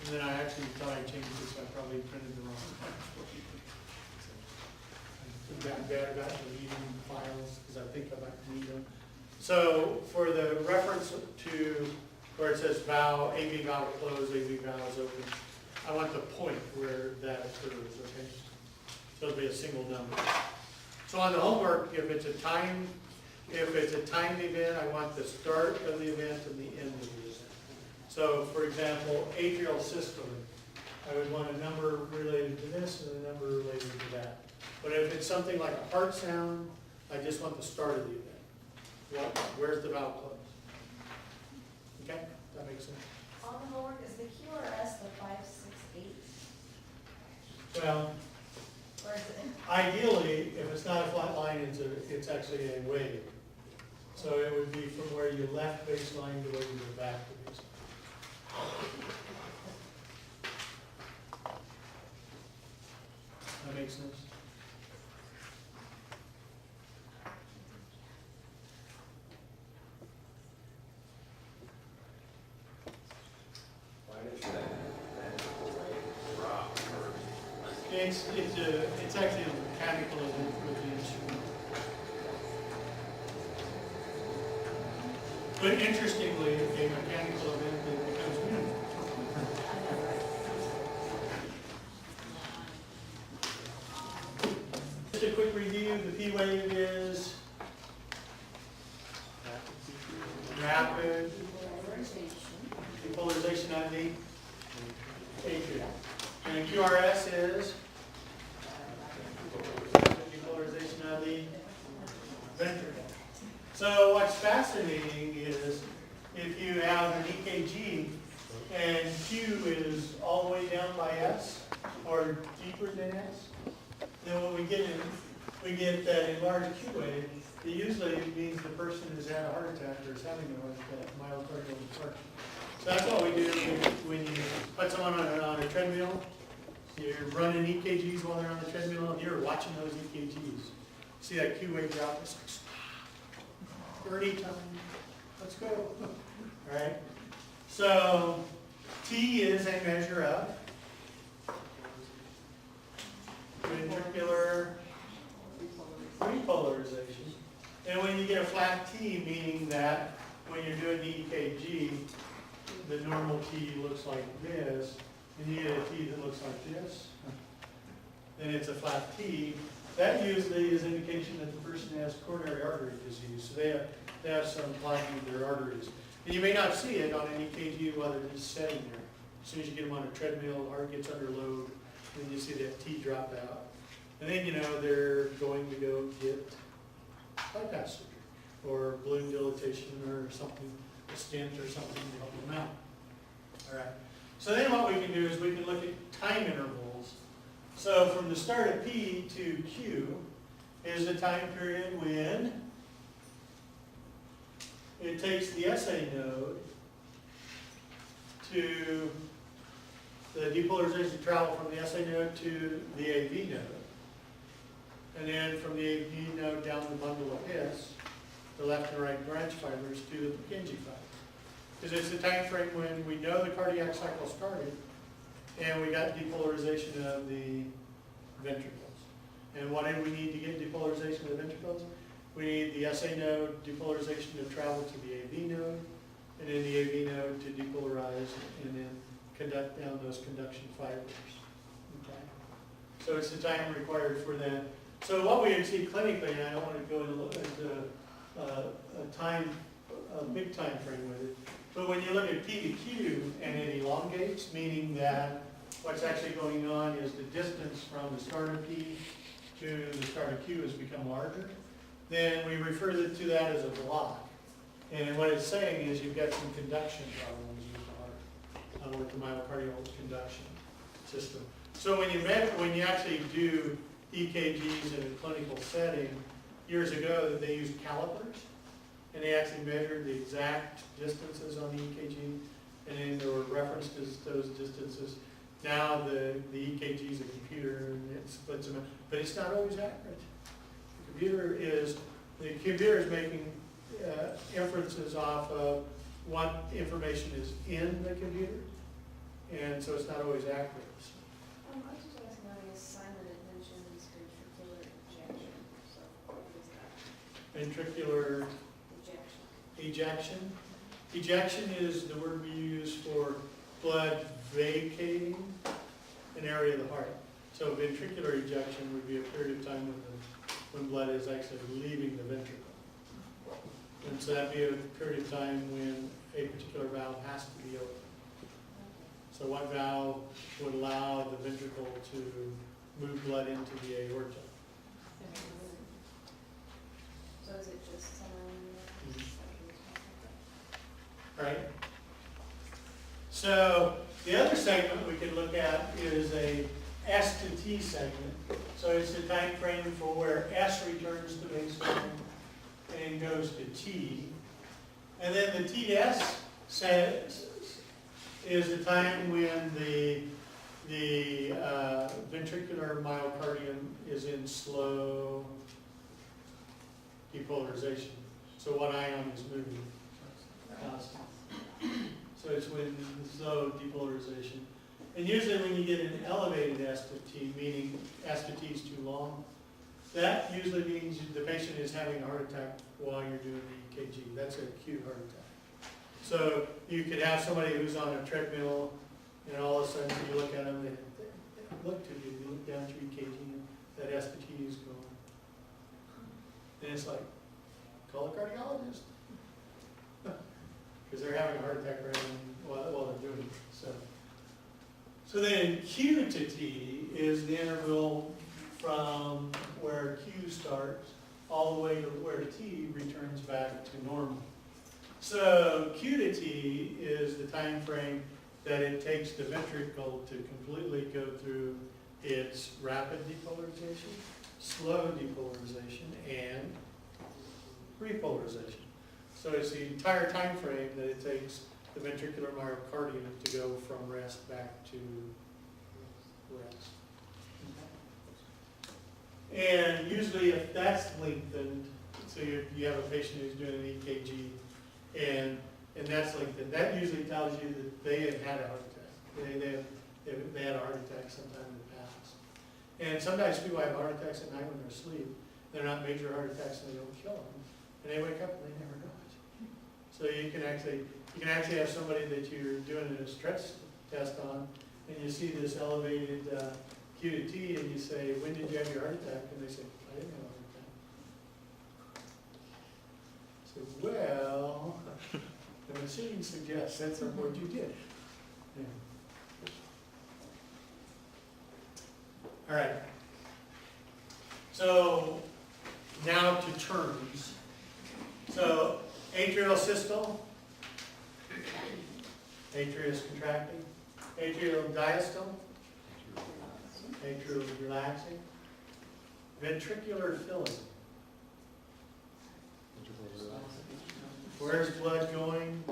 And then I actually thought I changed it, so I probably printed the wrong one. So I'm bad about deleting files, because I think I might need them. So for the reference to where it says valve, AV valve closed, AV valve open, I want the point where that occurs, okay? So it'll be a single number. So on the homework, if it's a timed event, I want the start of the event and the end of the event. So for example, atrial systole, I would want a number related to this and a number related to that. But if it's something like a heart sound, I just want the start of the event. Where's the valve closed? Okay, that makes sense. On the homework, is the QRS the 568? Well, Or is it? ideally, if it's not a flat line, it's actually a wave. So it would be from where you left baseline to where you go back to baseline. That makes sense? Why does that ventricle wave drop first? It's actually a mechanical event for the instrument. But interestingly, a mechanical event that becomes uniform. Just a quick review, the P wave is rapid depolarization of the atrium. And QRS is depolarization of the ventricle. So what's fascinating is if you have an EKG and Q is all the way down by S or deeper than S, then what we get that enlarged Q wave. It usually means the person has had a heart attack or is having a heart attack, myocardial infarction. So that's what we do when you put someone on a treadmill. You're running EKGs while they're on the treadmill, and you're watching those EKGs. See that Q wave drop? It's like, stop. 30 time. Let's go. All right. So T is a measure of ventricular repolarization. And when you get a flat T, meaning that when you're doing the EKG, the normal T looks like this, and you get a T that looks like this, then it's a flat T. That usually is indication that the person has coronary artery disease. So they have some clogging of their arteries. And you may not see it on an EKG while they're just sitting there. As soon as you get them on a treadmill, the heart gets under load, then you see that T drop out. And then you know they're going to go get bypass surgery or balloon dilatation or something, a stent or something to help them out. All right. So then what we can do is we can look at time intervals. So from the start of P to Q is the time period when it takes the SA node to the depolarization travel from the SA node to the AV node. And then from the AV node down the bundle of his, the left and right branch fibers to the Purkinje fiber. Because it's the time frame when we know the cardiac cycle started and we got depolarization of the ventricles. And what do we need to get depolarization of the ventricles? We need the SA node depolarization to travel to the AV node, and then the AV node to depolarize and then conduct down those conduction fibers. Okay? So it's the time required for that. So what we would see clinically, and I don't want to go into a big time frame with it, but when you look at P to Q and it elongates, meaning that what's actually going on is the distance from the start of P to the start of Q has become larger, then we refer to that as a block. And what it's saying is you've got some conduction problems with the heart, with the myocardial conduction system. So when you actually do EKGs in a clinical setting, years ago they used calipers, and they actually measured the exact distances on the EKG, and then there were references to those distances. Now the EKG is a computer, and it splits them, but it's not always accurate. The computer is making inferences off of what information is in the computer, and so it's not always accurate. I was just asking about the silent attention's ventricular ejection. So what is that? Ventricular Ejection. ejection. Ejection is the word we use for blood vacating an area of the heart. So ventricular ejection would be a period of time when blood is actually leaving the ventricle. And so that'd be a period of time when a particular valve has to be open. So what valve would allow the ventricle to move blood into the aorta? So is it just Right? So the other segment we could look at is a S to T segment. So it's the time frame for where S returns to baseline and goes to T. And then the T to S is the time when the ventricular myocardium is in slow depolarization. So one ion is moving constant. So it's when slow depolarization. And usually when you get an elevated S to T, meaning S to T is too long, that usually means the patient is having a heart attack while you're doing the EKG. That's an acute heart attack. So you could have somebody who's on a treadmill, and all of a sudden you look at them, they look to you, you look down to EKG, and that S to T is going. it's like, call a cardiologist. Because they're having a heart attack right while they're doing it. So then Q to T is the interval from where Q starts all the way to where T returns back to normal. So Q to T is the time frame that it takes the ventricle to completely go through its rapid depolarization, slow depolarization, and repolarization. So it's the entire time frame that it takes the ventricular myocardium to go from rest back to rest. And usually if that's lengthened, so you have a patient who's doing an EKG and that's lengthened, that usually tells you that they have had a heart attack. They had a heart attack sometime in the past. And sometimes people have heart attacks at night when they're asleep. They're not major heart attacks and they don't kill them. And they wake up and they never know it. So you can actually have somebody that you're doing a stress test on, and you see this elevated Q to T, and you say, when did you have your heart attack? And they say, I didn't have a heart attack. So, well, the machine suggests that's what you did. Yeah. All right. So now to terms. So atrial systole, atrius contracting, atrial diastole, atrial relaxing, ventricular filling. Where's blood going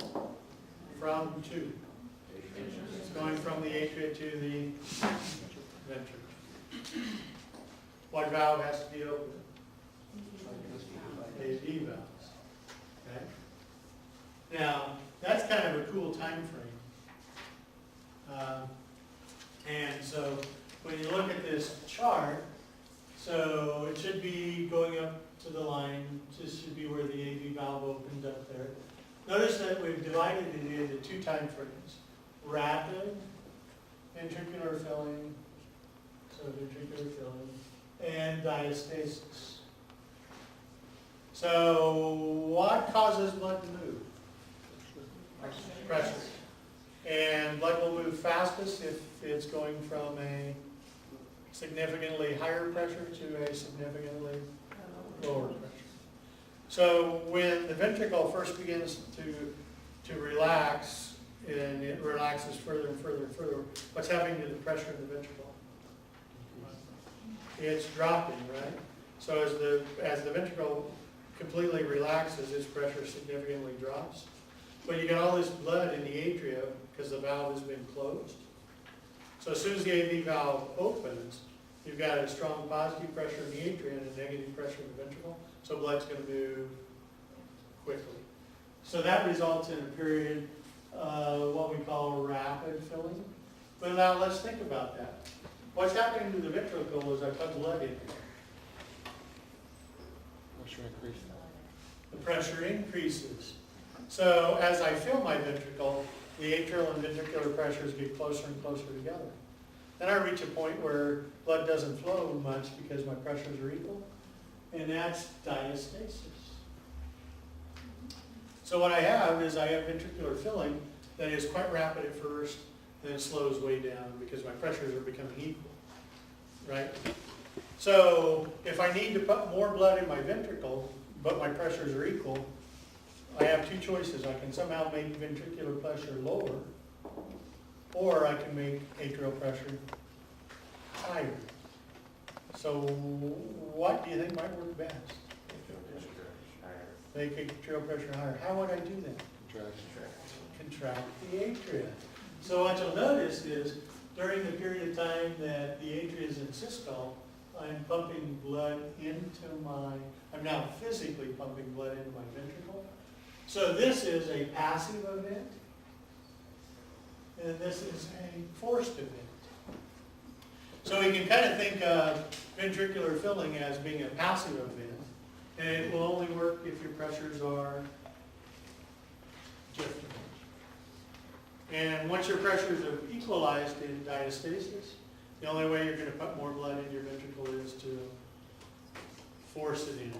from to? It's going from the atria to the ventricle. What valve has to be open? AV valves. Okay. Now that's kind of a cool time frame. And so when you look at this chart, so it should be going up to the line. This should be where the AV valve opens up there. Notice that we've divided it into two time frames: rapid ventricular filling, so ventricular filling, and diastasis. So what causes blood to move? Pressure. And blood will move fastest if it's going from a significantly higher pressure to a significantly lower pressure. So when the ventricle first begins to relax, and it relaxes further and further and further, what's happening to the pressure in the ventricle? It's dropping, right? So as the ventricle completely relaxes, its pressure significantly drops. But you got all this blood in the atria because the valve has been closed. So as soon as the AV valve opens, you've got a strong positive pressure in the atria and a negative pressure in the ventricle. So blood's going to move quickly. So that results in a period what we call rapid filling. But now let's think about that. What's happening to the ventricle as I put blood in? Pressure increases. The pressure increases. So as I fill my ventricle, the atrial and ventricular pressures get closer and closer together. Then I reach a point where blood doesn't flow much because my pressures are equal, and that's diastasis. So what I have is I have ventricular filling that is quite rapid at first, and then slows way down because my pressures are becoming equal, right? So if I need to put more blood in my ventricle, but my pressures are equal, I have two choices. I can somehow make ventricular pressure lower, or I can make atrial pressure higher. So what do you think might work best? Make atrial pressure higher. How would I do that? Contract the atria. So what you'll notice is during the period of time that the atria is in systole, I'm pumping blood into I'm now physically pumping blood into my ventricle. So this is a passive event, and this is a forced event. So we can kind of think of ventricular filling as being a passive event, and it will only work if your pressures are different. And once your pressures are equalized in diastasis, the only way you're going to put more blood in your ventricle is to force it in.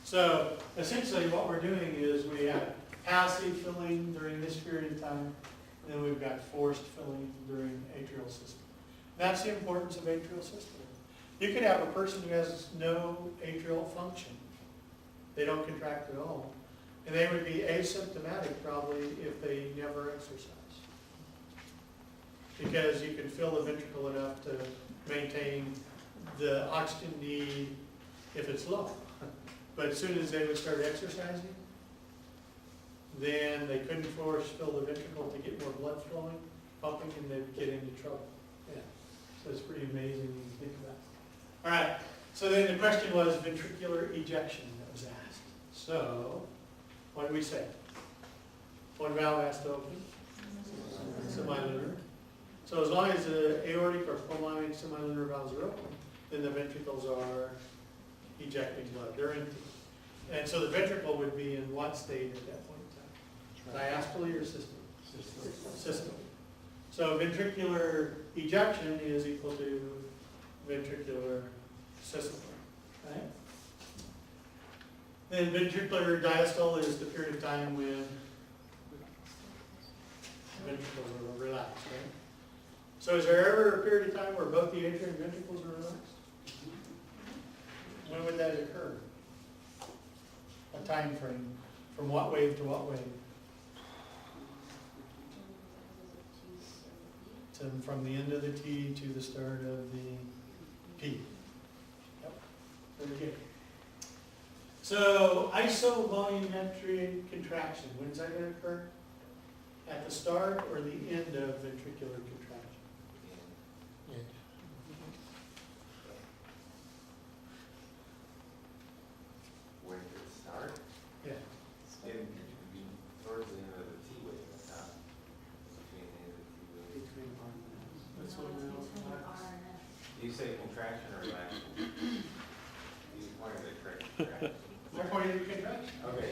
So essentially what we're doing is we have passive filling during this period of time, and then we've got forced filling during atrial systole. That's the importance of atrial systole. You could have a person who has no atrial function. They don't contract at all. And they would be asymptomatic probably if they never exercise. Because you can fill the ventricle enough to maintain the oxygen need if it's low. But as soon as they would start exercising, then they couldn't force fill the ventricle to get more blood flowing, pumping, and they'd get into trouble. Yeah. So it's pretty amazing when you think about it. All right. So then the question was ventricular ejection that was asked. So what did we say? One valve has to open. Semilunar. So as long as the aortic or pulmonic semilunar valves are open, then the ventricles are ejecting blood. They're empty. And so the ventricle would be in what state at that point in time? Diastole or systole? Systole. So ventricular ejection is equal to ventricular systole. Right? Then ventricular diastole is the period of time when ventricles are relaxed, right? So is there ever a period of time where both the atrium and ventricles are relaxed? When would that occur? A time frame. From what wave to what wave? From the end of the T to the start of the P. Yep. Very good. So isovolumetric contraction, when's that going to occur? At the start or the end of ventricular contraction? Yeah. When did it start? Yeah. It would be towards the end of the T wave, not between the end of the T wave. That's No, what it's we between know. R and S. You say contraction or relaxation? You pointed at correct contraction. I pointed at contraction. Okay,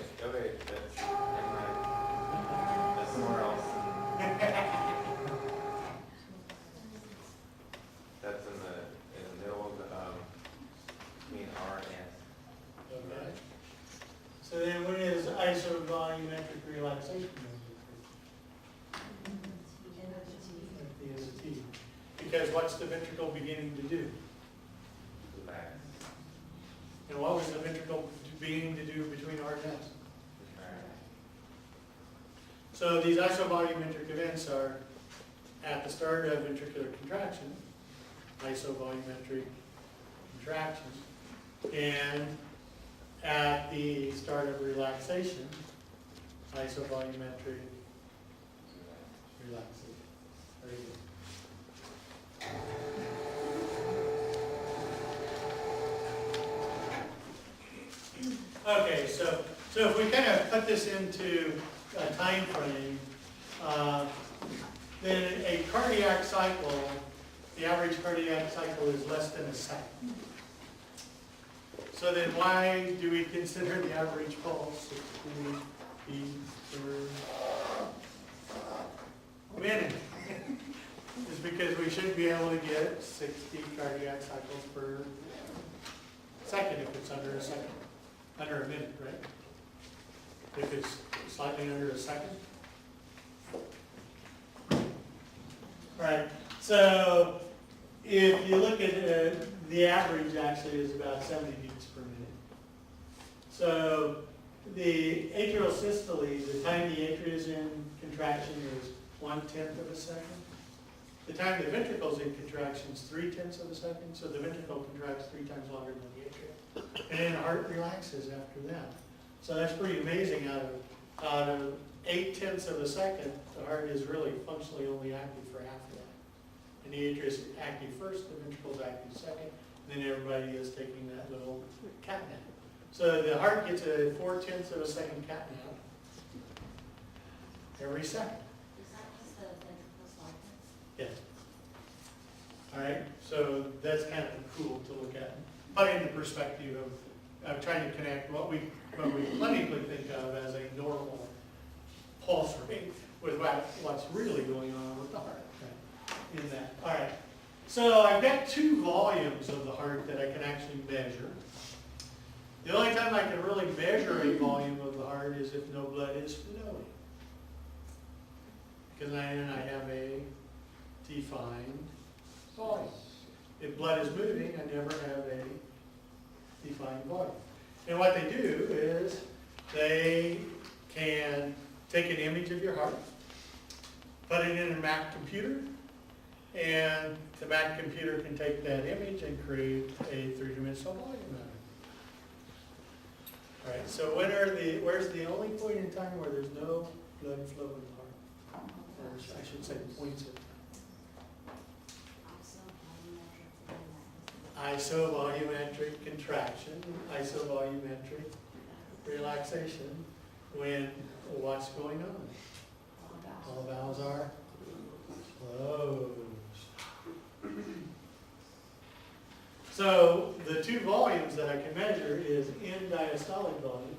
that's, never mind. That's somewhere else. That's in the middle of the, between R and S. Okay. So then when is isovolumetric relaxation going to occur? At the end of T. Because what's the ventricle beginning to do? Relax. And what was the ventricle beginning to do between R and S? So these isovolumetric events are at the start of ventricular contraction, isovolumetric contraction, and at the start of relaxation, isovolumetric relaxation. Very good. Okay, so if we kind of put this into a time frame, then a cardiac cycle, the average cardiac cycle is less than a second. So then why do we consider the average pulse 60 beats per minute? It's because we should be able to get 60 cardiac cycles per second if it's under a second. Under a minute, right? If it's slightly under a second. Right, so if you look at the average actually is about 70 beats per minute. So the atrial systole, the time the atria is in contraction is 1/10 of a second. The time the ventricle is in contraction is 3/10 of a second, so the ventricle contracts 3 times longer than the atria. And then the heart relaxes after that. So that's pretty amazing. Out of 8/10 of a second, the heart is really functionally only active for half of that. And the atria is active first, the ventricle is active second, and then everybody is taking that little cat nap. So the heart gets a 4/10 of a second cat nap every second. Is that just the ventricle slackness? Yes. All right, so that's kind of cool to look at. But in the perspective of trying to connect what we clinically think of as a normal pulse rate with what's really going on with the heart. Okay, in that. All right. So I've got 2 volumes of the heart that I can actually measure. The only time time I can really measure a volume of the heart is if no blood is flowing. Because then I have a defined volume. If blood is moving, I never have a defined volume. And what they do is they can take an image of your heart, put it in a Mac computer, and the Mac computer can take that image and create a three-dimensional volume out of it. All right, so where's the only point in time where there's no blood flow in the heart? Or I should say points of isovolumetric contraction, isovolumetric relaxation, when what's going on? All valves are closed. So the two volumes that I can measure is in diastolic volume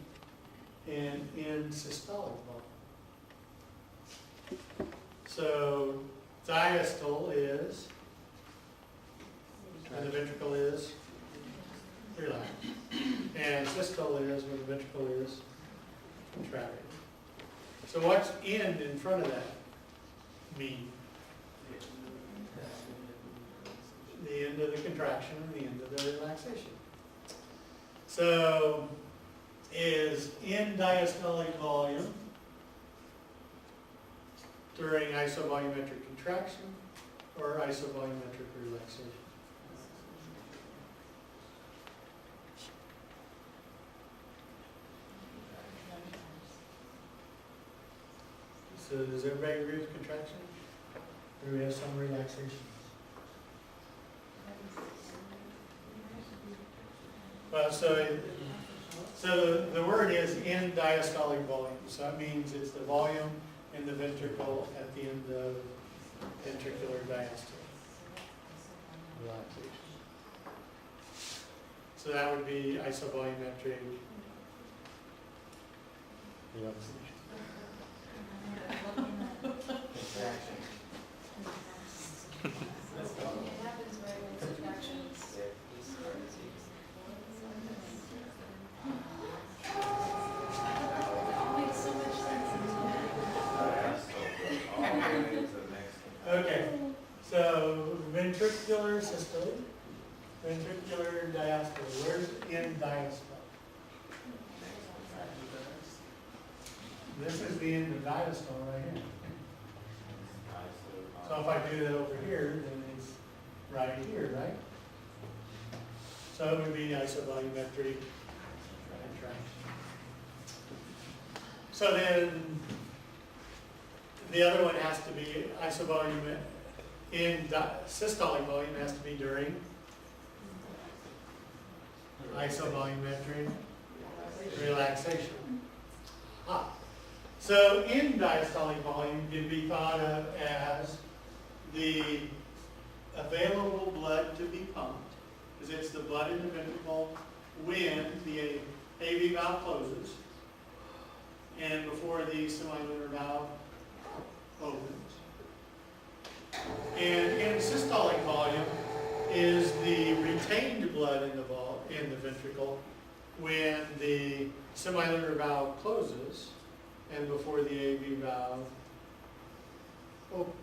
and in systolic volume. So diastole is, when the ventricle is relaxed, and systole is when the ventricle is contracted. So what's end in front of that mean? The end of the contraction and the end of the relaxation. So is in diastolic volume during isovolumetric contraction or isovolumetric relaxation? So does everybody agree with contraction? Or do we have some relaxation? Well, so the word is in diastolic volume. So that means it's the volume in the ventricle at the end of ventricular diastole. Relaxation. So that would be isovolumetric relaxation. Contraction. It happens right when contractions. It makes so much sense in my head. All the way to the next one. Okay, so ventricular systole, ventricular diastole. Where's in diastole? This is the end of diastole right here. So if I do that over here, then it's right here, right? So it would be isovolumetric contraction. So then the other one has to be isovolume in systolic volume has to be during isovolumetric relaxation. So in diastolic volume can be thought of as the available blood to be pumped, because it's the blood in the ventricle when the AV valve closes and before the semilunar valve opens. And in systolic volume is the retained blood in the ventricle when the semilunar valve closes and before the AV valve opens.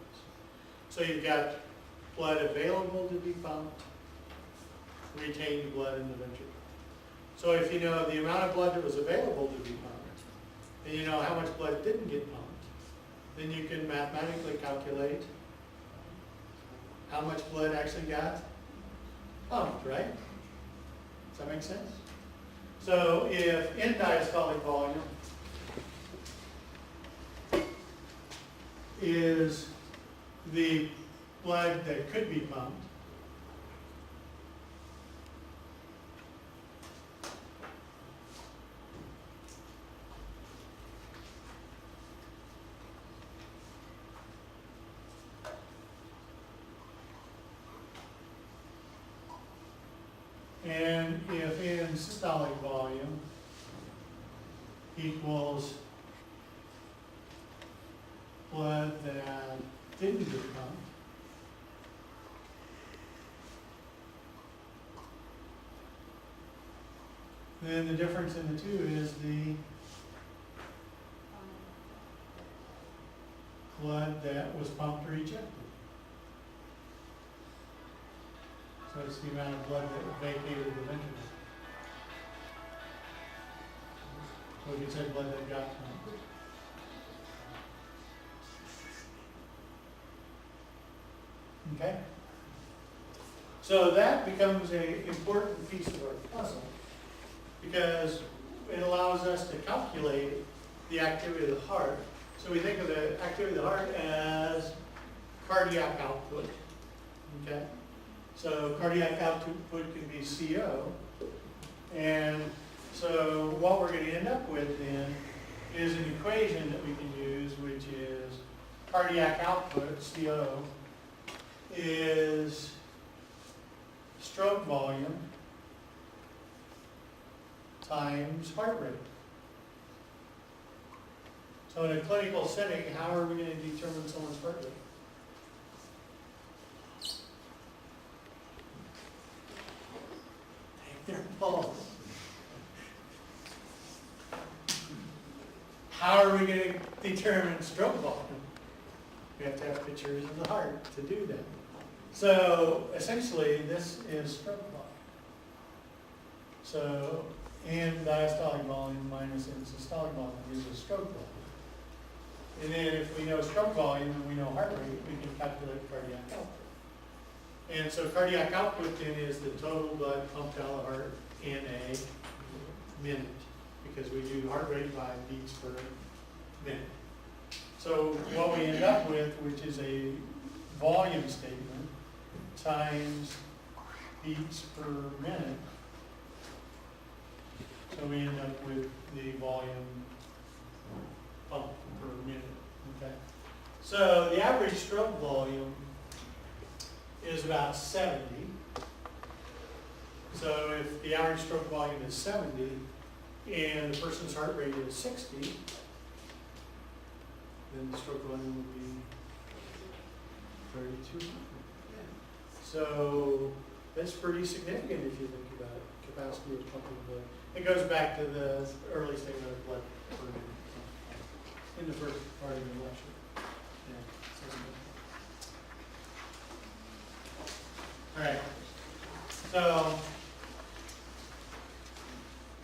So you've got blood available to be pumped, retained blood in the ventricle. So if you know the amount of blood that was available to be pumped, and you know how much blood didn't get pumped, then you can mathematically calculate how much blood actually got pumped, right? Does that make sense? So if in diastolic volume is the blood that could be pumped, and if in systolic volume equals blood that didn't get pumped, Then the difference in the two is the blood that was pumped or ejected. So it's the amount of blood that vacated the ventricle. So we could say blood that got pumped. Okay? So that becomes an important piece of our puzzle because it allows us to calculate the activity of the heart. So we think of the activity of the heart as cardiac output. Okay? So cardiac output can be CO. And so what we're going to end up with then is an equation that we can use, which is cardiac output, CO, is stroke volume times heart rate. So in a clinical setting, how are we going to determine someone's heart rate? Take their pulse. How are we going to determine stroke volume? We have to have pictures of the heart to do that. So essentially, this is stroke volume. So in diastolic volume minus in systolic volume is a stroke volume. And then if we know stroke volume and we know heart rate, we can calculate cardiac output. And so cardiac output then is the total blood pumped out of the heart in a minute, because we do heart rate by beats per minute. So what we end up with, which is a volume statement times beats per minute. So we end up with the volume pump per minute. Okay. So the average stroke volume is about 70. So if the average stroke volume is 70 and the person's heart rate is 60, then the stroke volume would be 32. So that's pretty significant if you think about it, capacity of pumping blood. It goes back to the early statement of blood per minute in the first part of the lecture. Yeah, all right.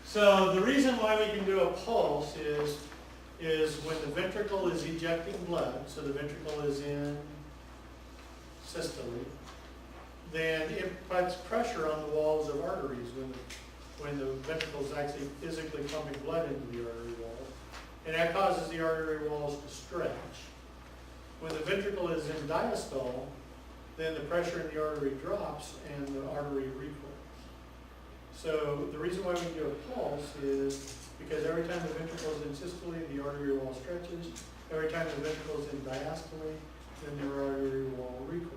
So the reason why we can do a pulse is when the ventricle is ejecting blood, so the ventricle is in systole, then it puts pressure on the walls of arteries when the ventricle is actually physically pumping blood into the artery walls. And that causes the artery walls to stretch. When the ventricle is in diastole, then the pressure in the artery drops and the artery recoils. So the reason why we do a pulse is because every time the ventricle is in systole, the artery wall stretches. Every time the ventricle is in diastole, then the artery wall recoils.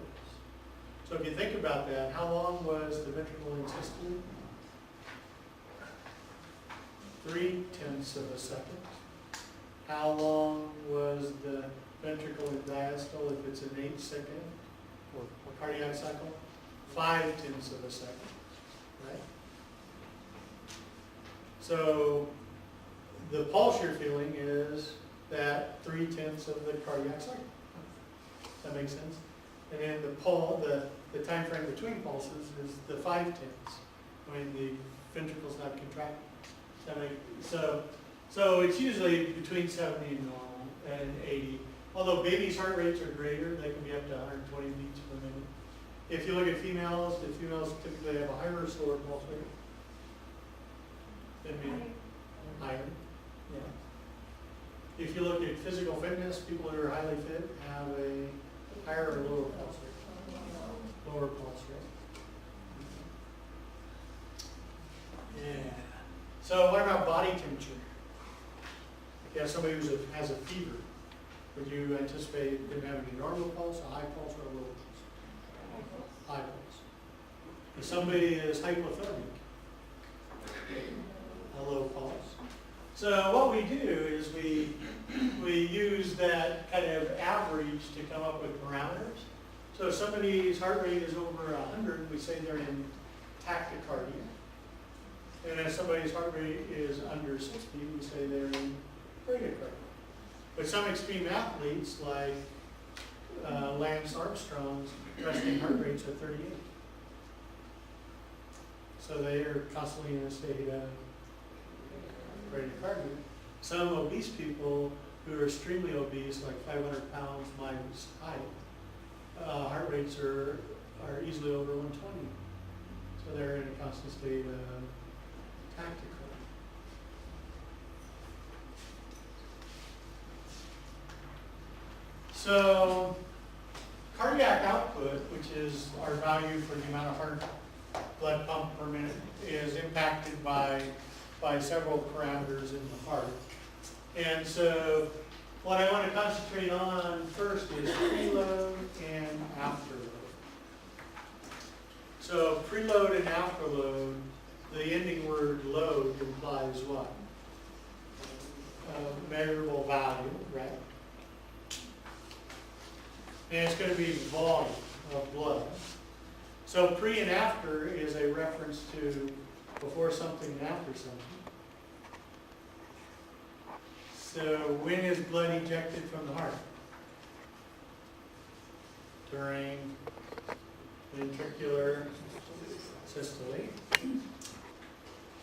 So if you think about that, how long was the ventricle in systole? 0.3 of a second. How long was the ventricle in diastole if it's an 8-second or cardiac cycle? 0.5 of a second, right? So the pulse you're feeling is that 0.3 of the cardiac cycle. Does that make sense? And then the time frame between pulses is the 0.5 when the ventricle's not contracting. So it's usually between 70 and normal and 80. Although babies' heart rates are greater, they can be up to 120 beats per minute. If you look at females, the females typically have a higher or slower pulse rate than men. Higher. Yeah. If you look at physical fitness, people who are highly fit have a higher or lower pulse rate. Lower pulse rate. Yeah. So what about body temperature? If you have somebody who has a fever, would you anticipate them having a normal pulse, a high pulse, or a low pulse? High pulse. If somebody is hypothermic, a low pulse. So what we do is we use that kind of average to come up with parameters. So if somebody's heart rate is over 100, we say they're in tachycardia. And if somebody's heart rate is under 60, we say they're in bradycardia. But some extreme athletes, like Lance Armstrong's resting heart rates are 38. So they are constantly in a state of bradycardia. Some obese people who are extremely obese, like 500 pounds minus height, heart rates are easily over 120. So they're in a constant state of tachycardia. So cardiac output, which is our value for the amount of heart blood pump per minute, is impacted by several parameters in the heart. And so what I want to concentrate on first is preload and afterload. So preload and afterload, the ending word load implies what? Measurable value, right? And it's going to be volume of blood. So pre and after is a reference to before something and after something. So when is blood ejected from the heart? During ventricular systole.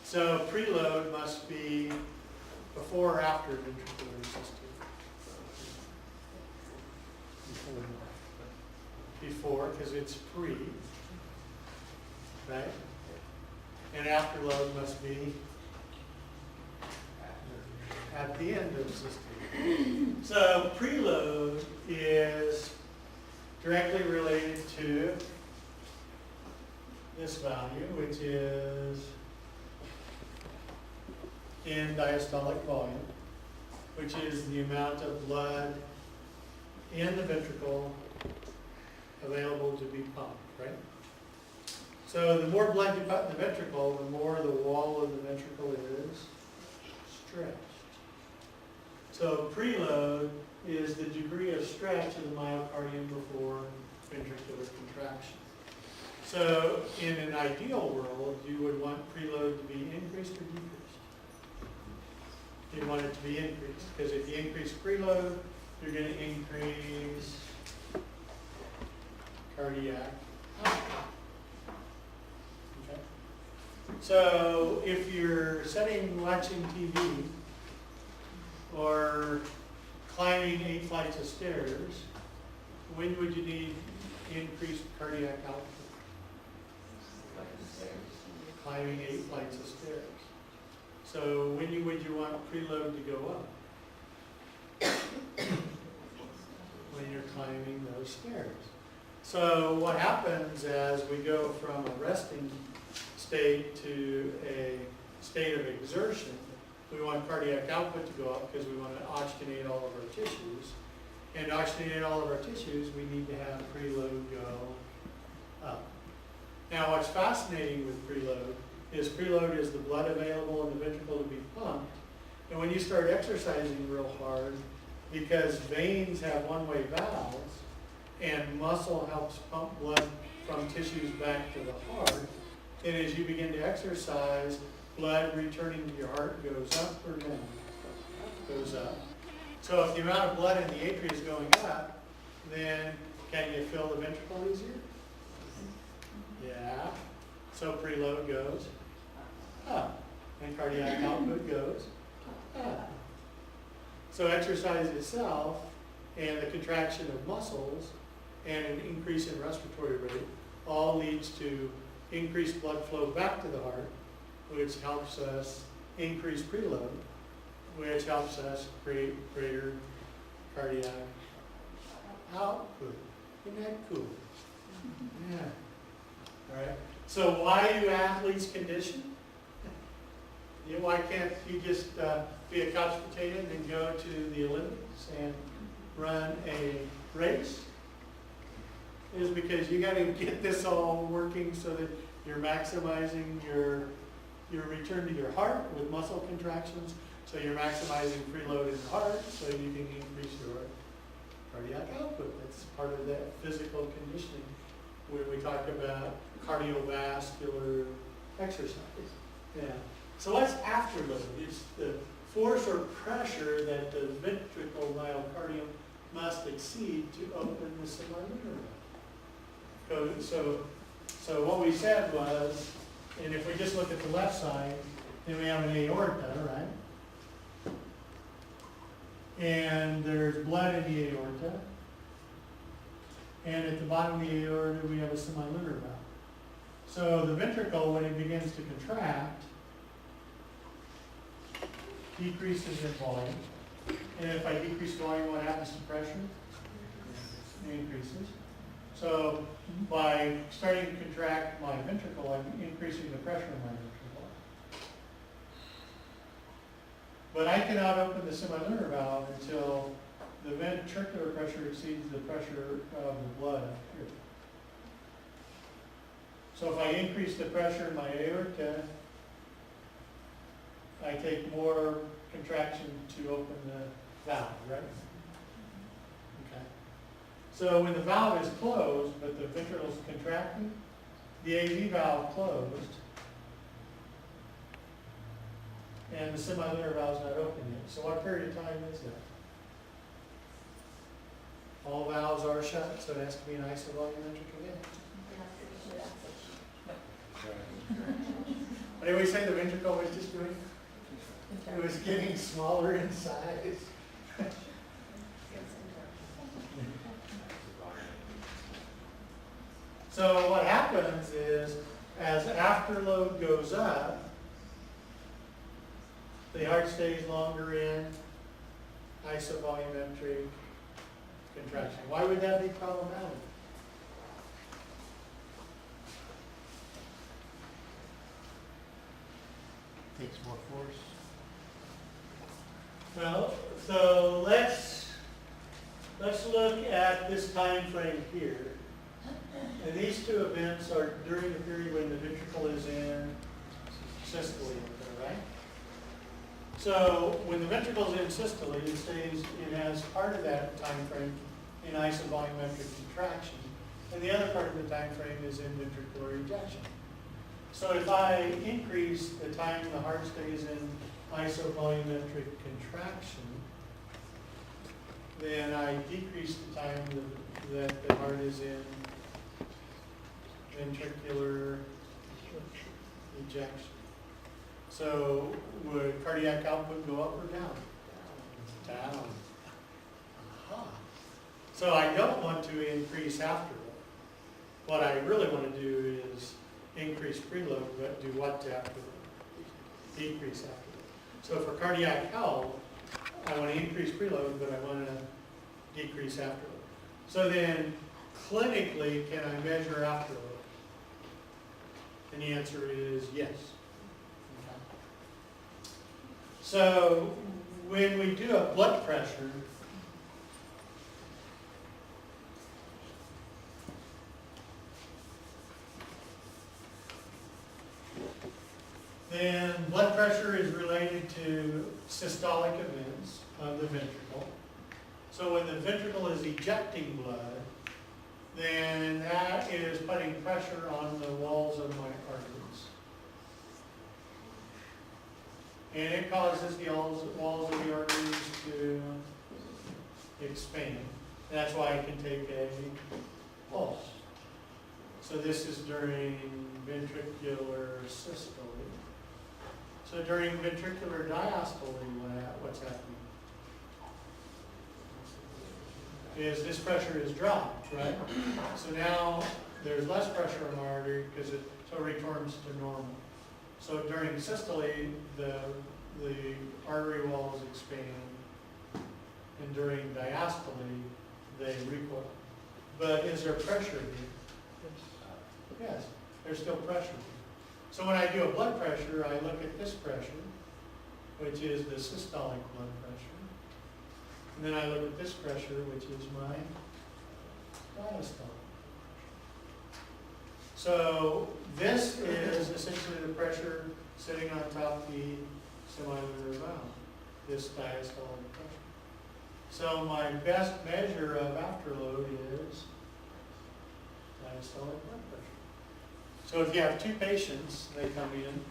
So preload must be before or after ventricular systole. Before, because it's pre, right? And afterload must be at the end of the system. So preload is directly related to this value, which is in diastolic volume, which is the amount of blood in the ventricle available to be pumped, right? So the more blood you put in the ventricle, the more the wall of the ventricle is stretched. So preload is the degree of stretch of the myocardium before ventricular contraction. So in an ideal world, you would want preload to be increased or decreased. You want it to be increased, because if you increase preload, you're going to increase cardiac output. Okay? So if you're watching TV or climbing 8 flights of stairs, when would you need increased cardiac output? Climbing 8 flights of stairs. So when would you want preload to go up? When you're climbing those stairs. So what happens as we go from a resting state to a state of exertion, we want cardiac output to go up because we want to oxygenate all of our tissues. And to oxygenate all of our tissues, we need to have preload go up. Now what's fascinating with preload is the blood available in the ventricle to be pumped. And when you start exercising real hard, because veins have one-way valves and muscle helps pump blood from tissues back to the heart, and as you begin to exercise, blood returning to your heart goes up or down? Goes up. So if the amount of blood in the atria is going up, then can you fill the ventricle easier? Yeah. So preload goes up, and cardiac output goes up. So exercise itself and the contraction of muscles and an increase in respiratory rate all leads to increased blood flow back to the heart, which helps us increase preload, which helps us create greater cardiac output. Isn't that cool? Yeah. All right. So why do athletes condition? Why can't you just be a couch potato and then go to the Olympics and run a race? It is because you got to get this all working so that you're maximizing your return to your heart with muscle contractions. So you're maximizing preload in the heart so you can increase your cardiac output. That's part of that physical conditioning when we talk about cardiovascular exercise. Yeah. So what's afterload? It's the force or pressure that the ventricle myocardium must exceed to open the semilunar valve. So what we said was, and if we just look at the left side, then we have an aorta, right? And there's blood in the aorta. And at the bottom of the aorta, we have a semilunar valve. So the ventricle, when it begins to contract, decreases in volume. And if I decrease volume, what happens to pressure? It increases. So by starting to contract my ventricle, I'm increasing the pressure in my ventricle. But I cannot open the semilunar valve until the ventricular pressure exceeds the pressure of the blood here. So if I increase the pressure in my aorta, I take more contraction to open the valve, right? Okay. So when the valve is closed, but the ventricle is contracting, the AV valve closed, and the semilunar valve is not open yet. So what period of time is that? All valves are shut, so it has to be an isovolumetric event. What did we say the ventricle was just doing? It was getting smaller in size. So what happens is, as afterload goes up, the heart stays longer in isovolumetric contraction. Why would that be problematic? Takes more force. Well, so let's look at this time frame here. And these two events are during the period when the ventricle is in systole, right? So when the ventricle is in systole, it has part of that time frame in isovolumetric contraction, and the other part of the time frame is in ventricular ejection. So if I increase the time the heart stays in isovolumetric contraction, then I decrease the time that the heart is in ventricular ejection. So would cardiac output go up or down? Down. Aha. So I don't want to increase afterload. What I really want to do is increase preload, but do what to afterload? Decrease afterload. So for cardiac health, I want to increase preload, but I want to decrease afterload. So then, clinically, can I measure afterload? And the answer is yes. Okay. So when we do a blood pressure, then blood pressure is related to systolic events of the ventricle. So when the ventricle is ejecting blood, then that is putting pressure on the walls of my arteries. And it causes the walls of the arteries to expand. That's why I can take a pulse. So this is during ventricular systole. So during ventricular diastole, what's happening? Is this pressure is dropped, right? So now there's less pressure on the artery because it returns to normal. So during systole, the artery walls expand, and during diastole, they recoil. But is there pressure here? Yes, there's still pressure. So when I do a blood pressure, I look at this pressure, which is the systolic blood pressure. And then I look at this pressure, which is my diastolic. So this is essentially the pressure sitting on top of the semilunar valve, this diastolic pressure. So my best measure of afterload is diastolic blood pressure. So if you have two patients, they come in,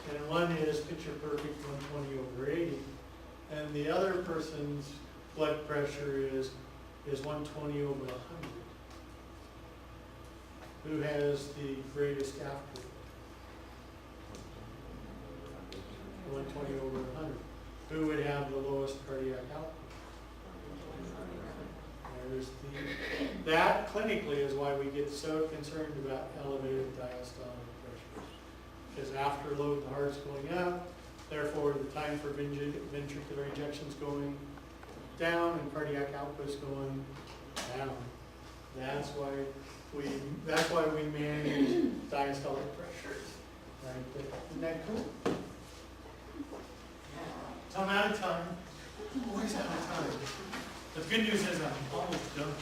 And one is picture perfect, 120/80. And the other person's blood pressure is 120/100. Who has the greatest after? 120/100. Who would have the lowest cardiac output? That clinically is why we get so concerned about elevated diastolic pressures. Because after load, the heart's going up, therefore the time for ventricular ejection's going down and cardiac output's going down. That's why we manage diastolic pressures. Right there. Isn't that cool? So I'm out of time. I'm always out of time. But the good news is I'm almost done.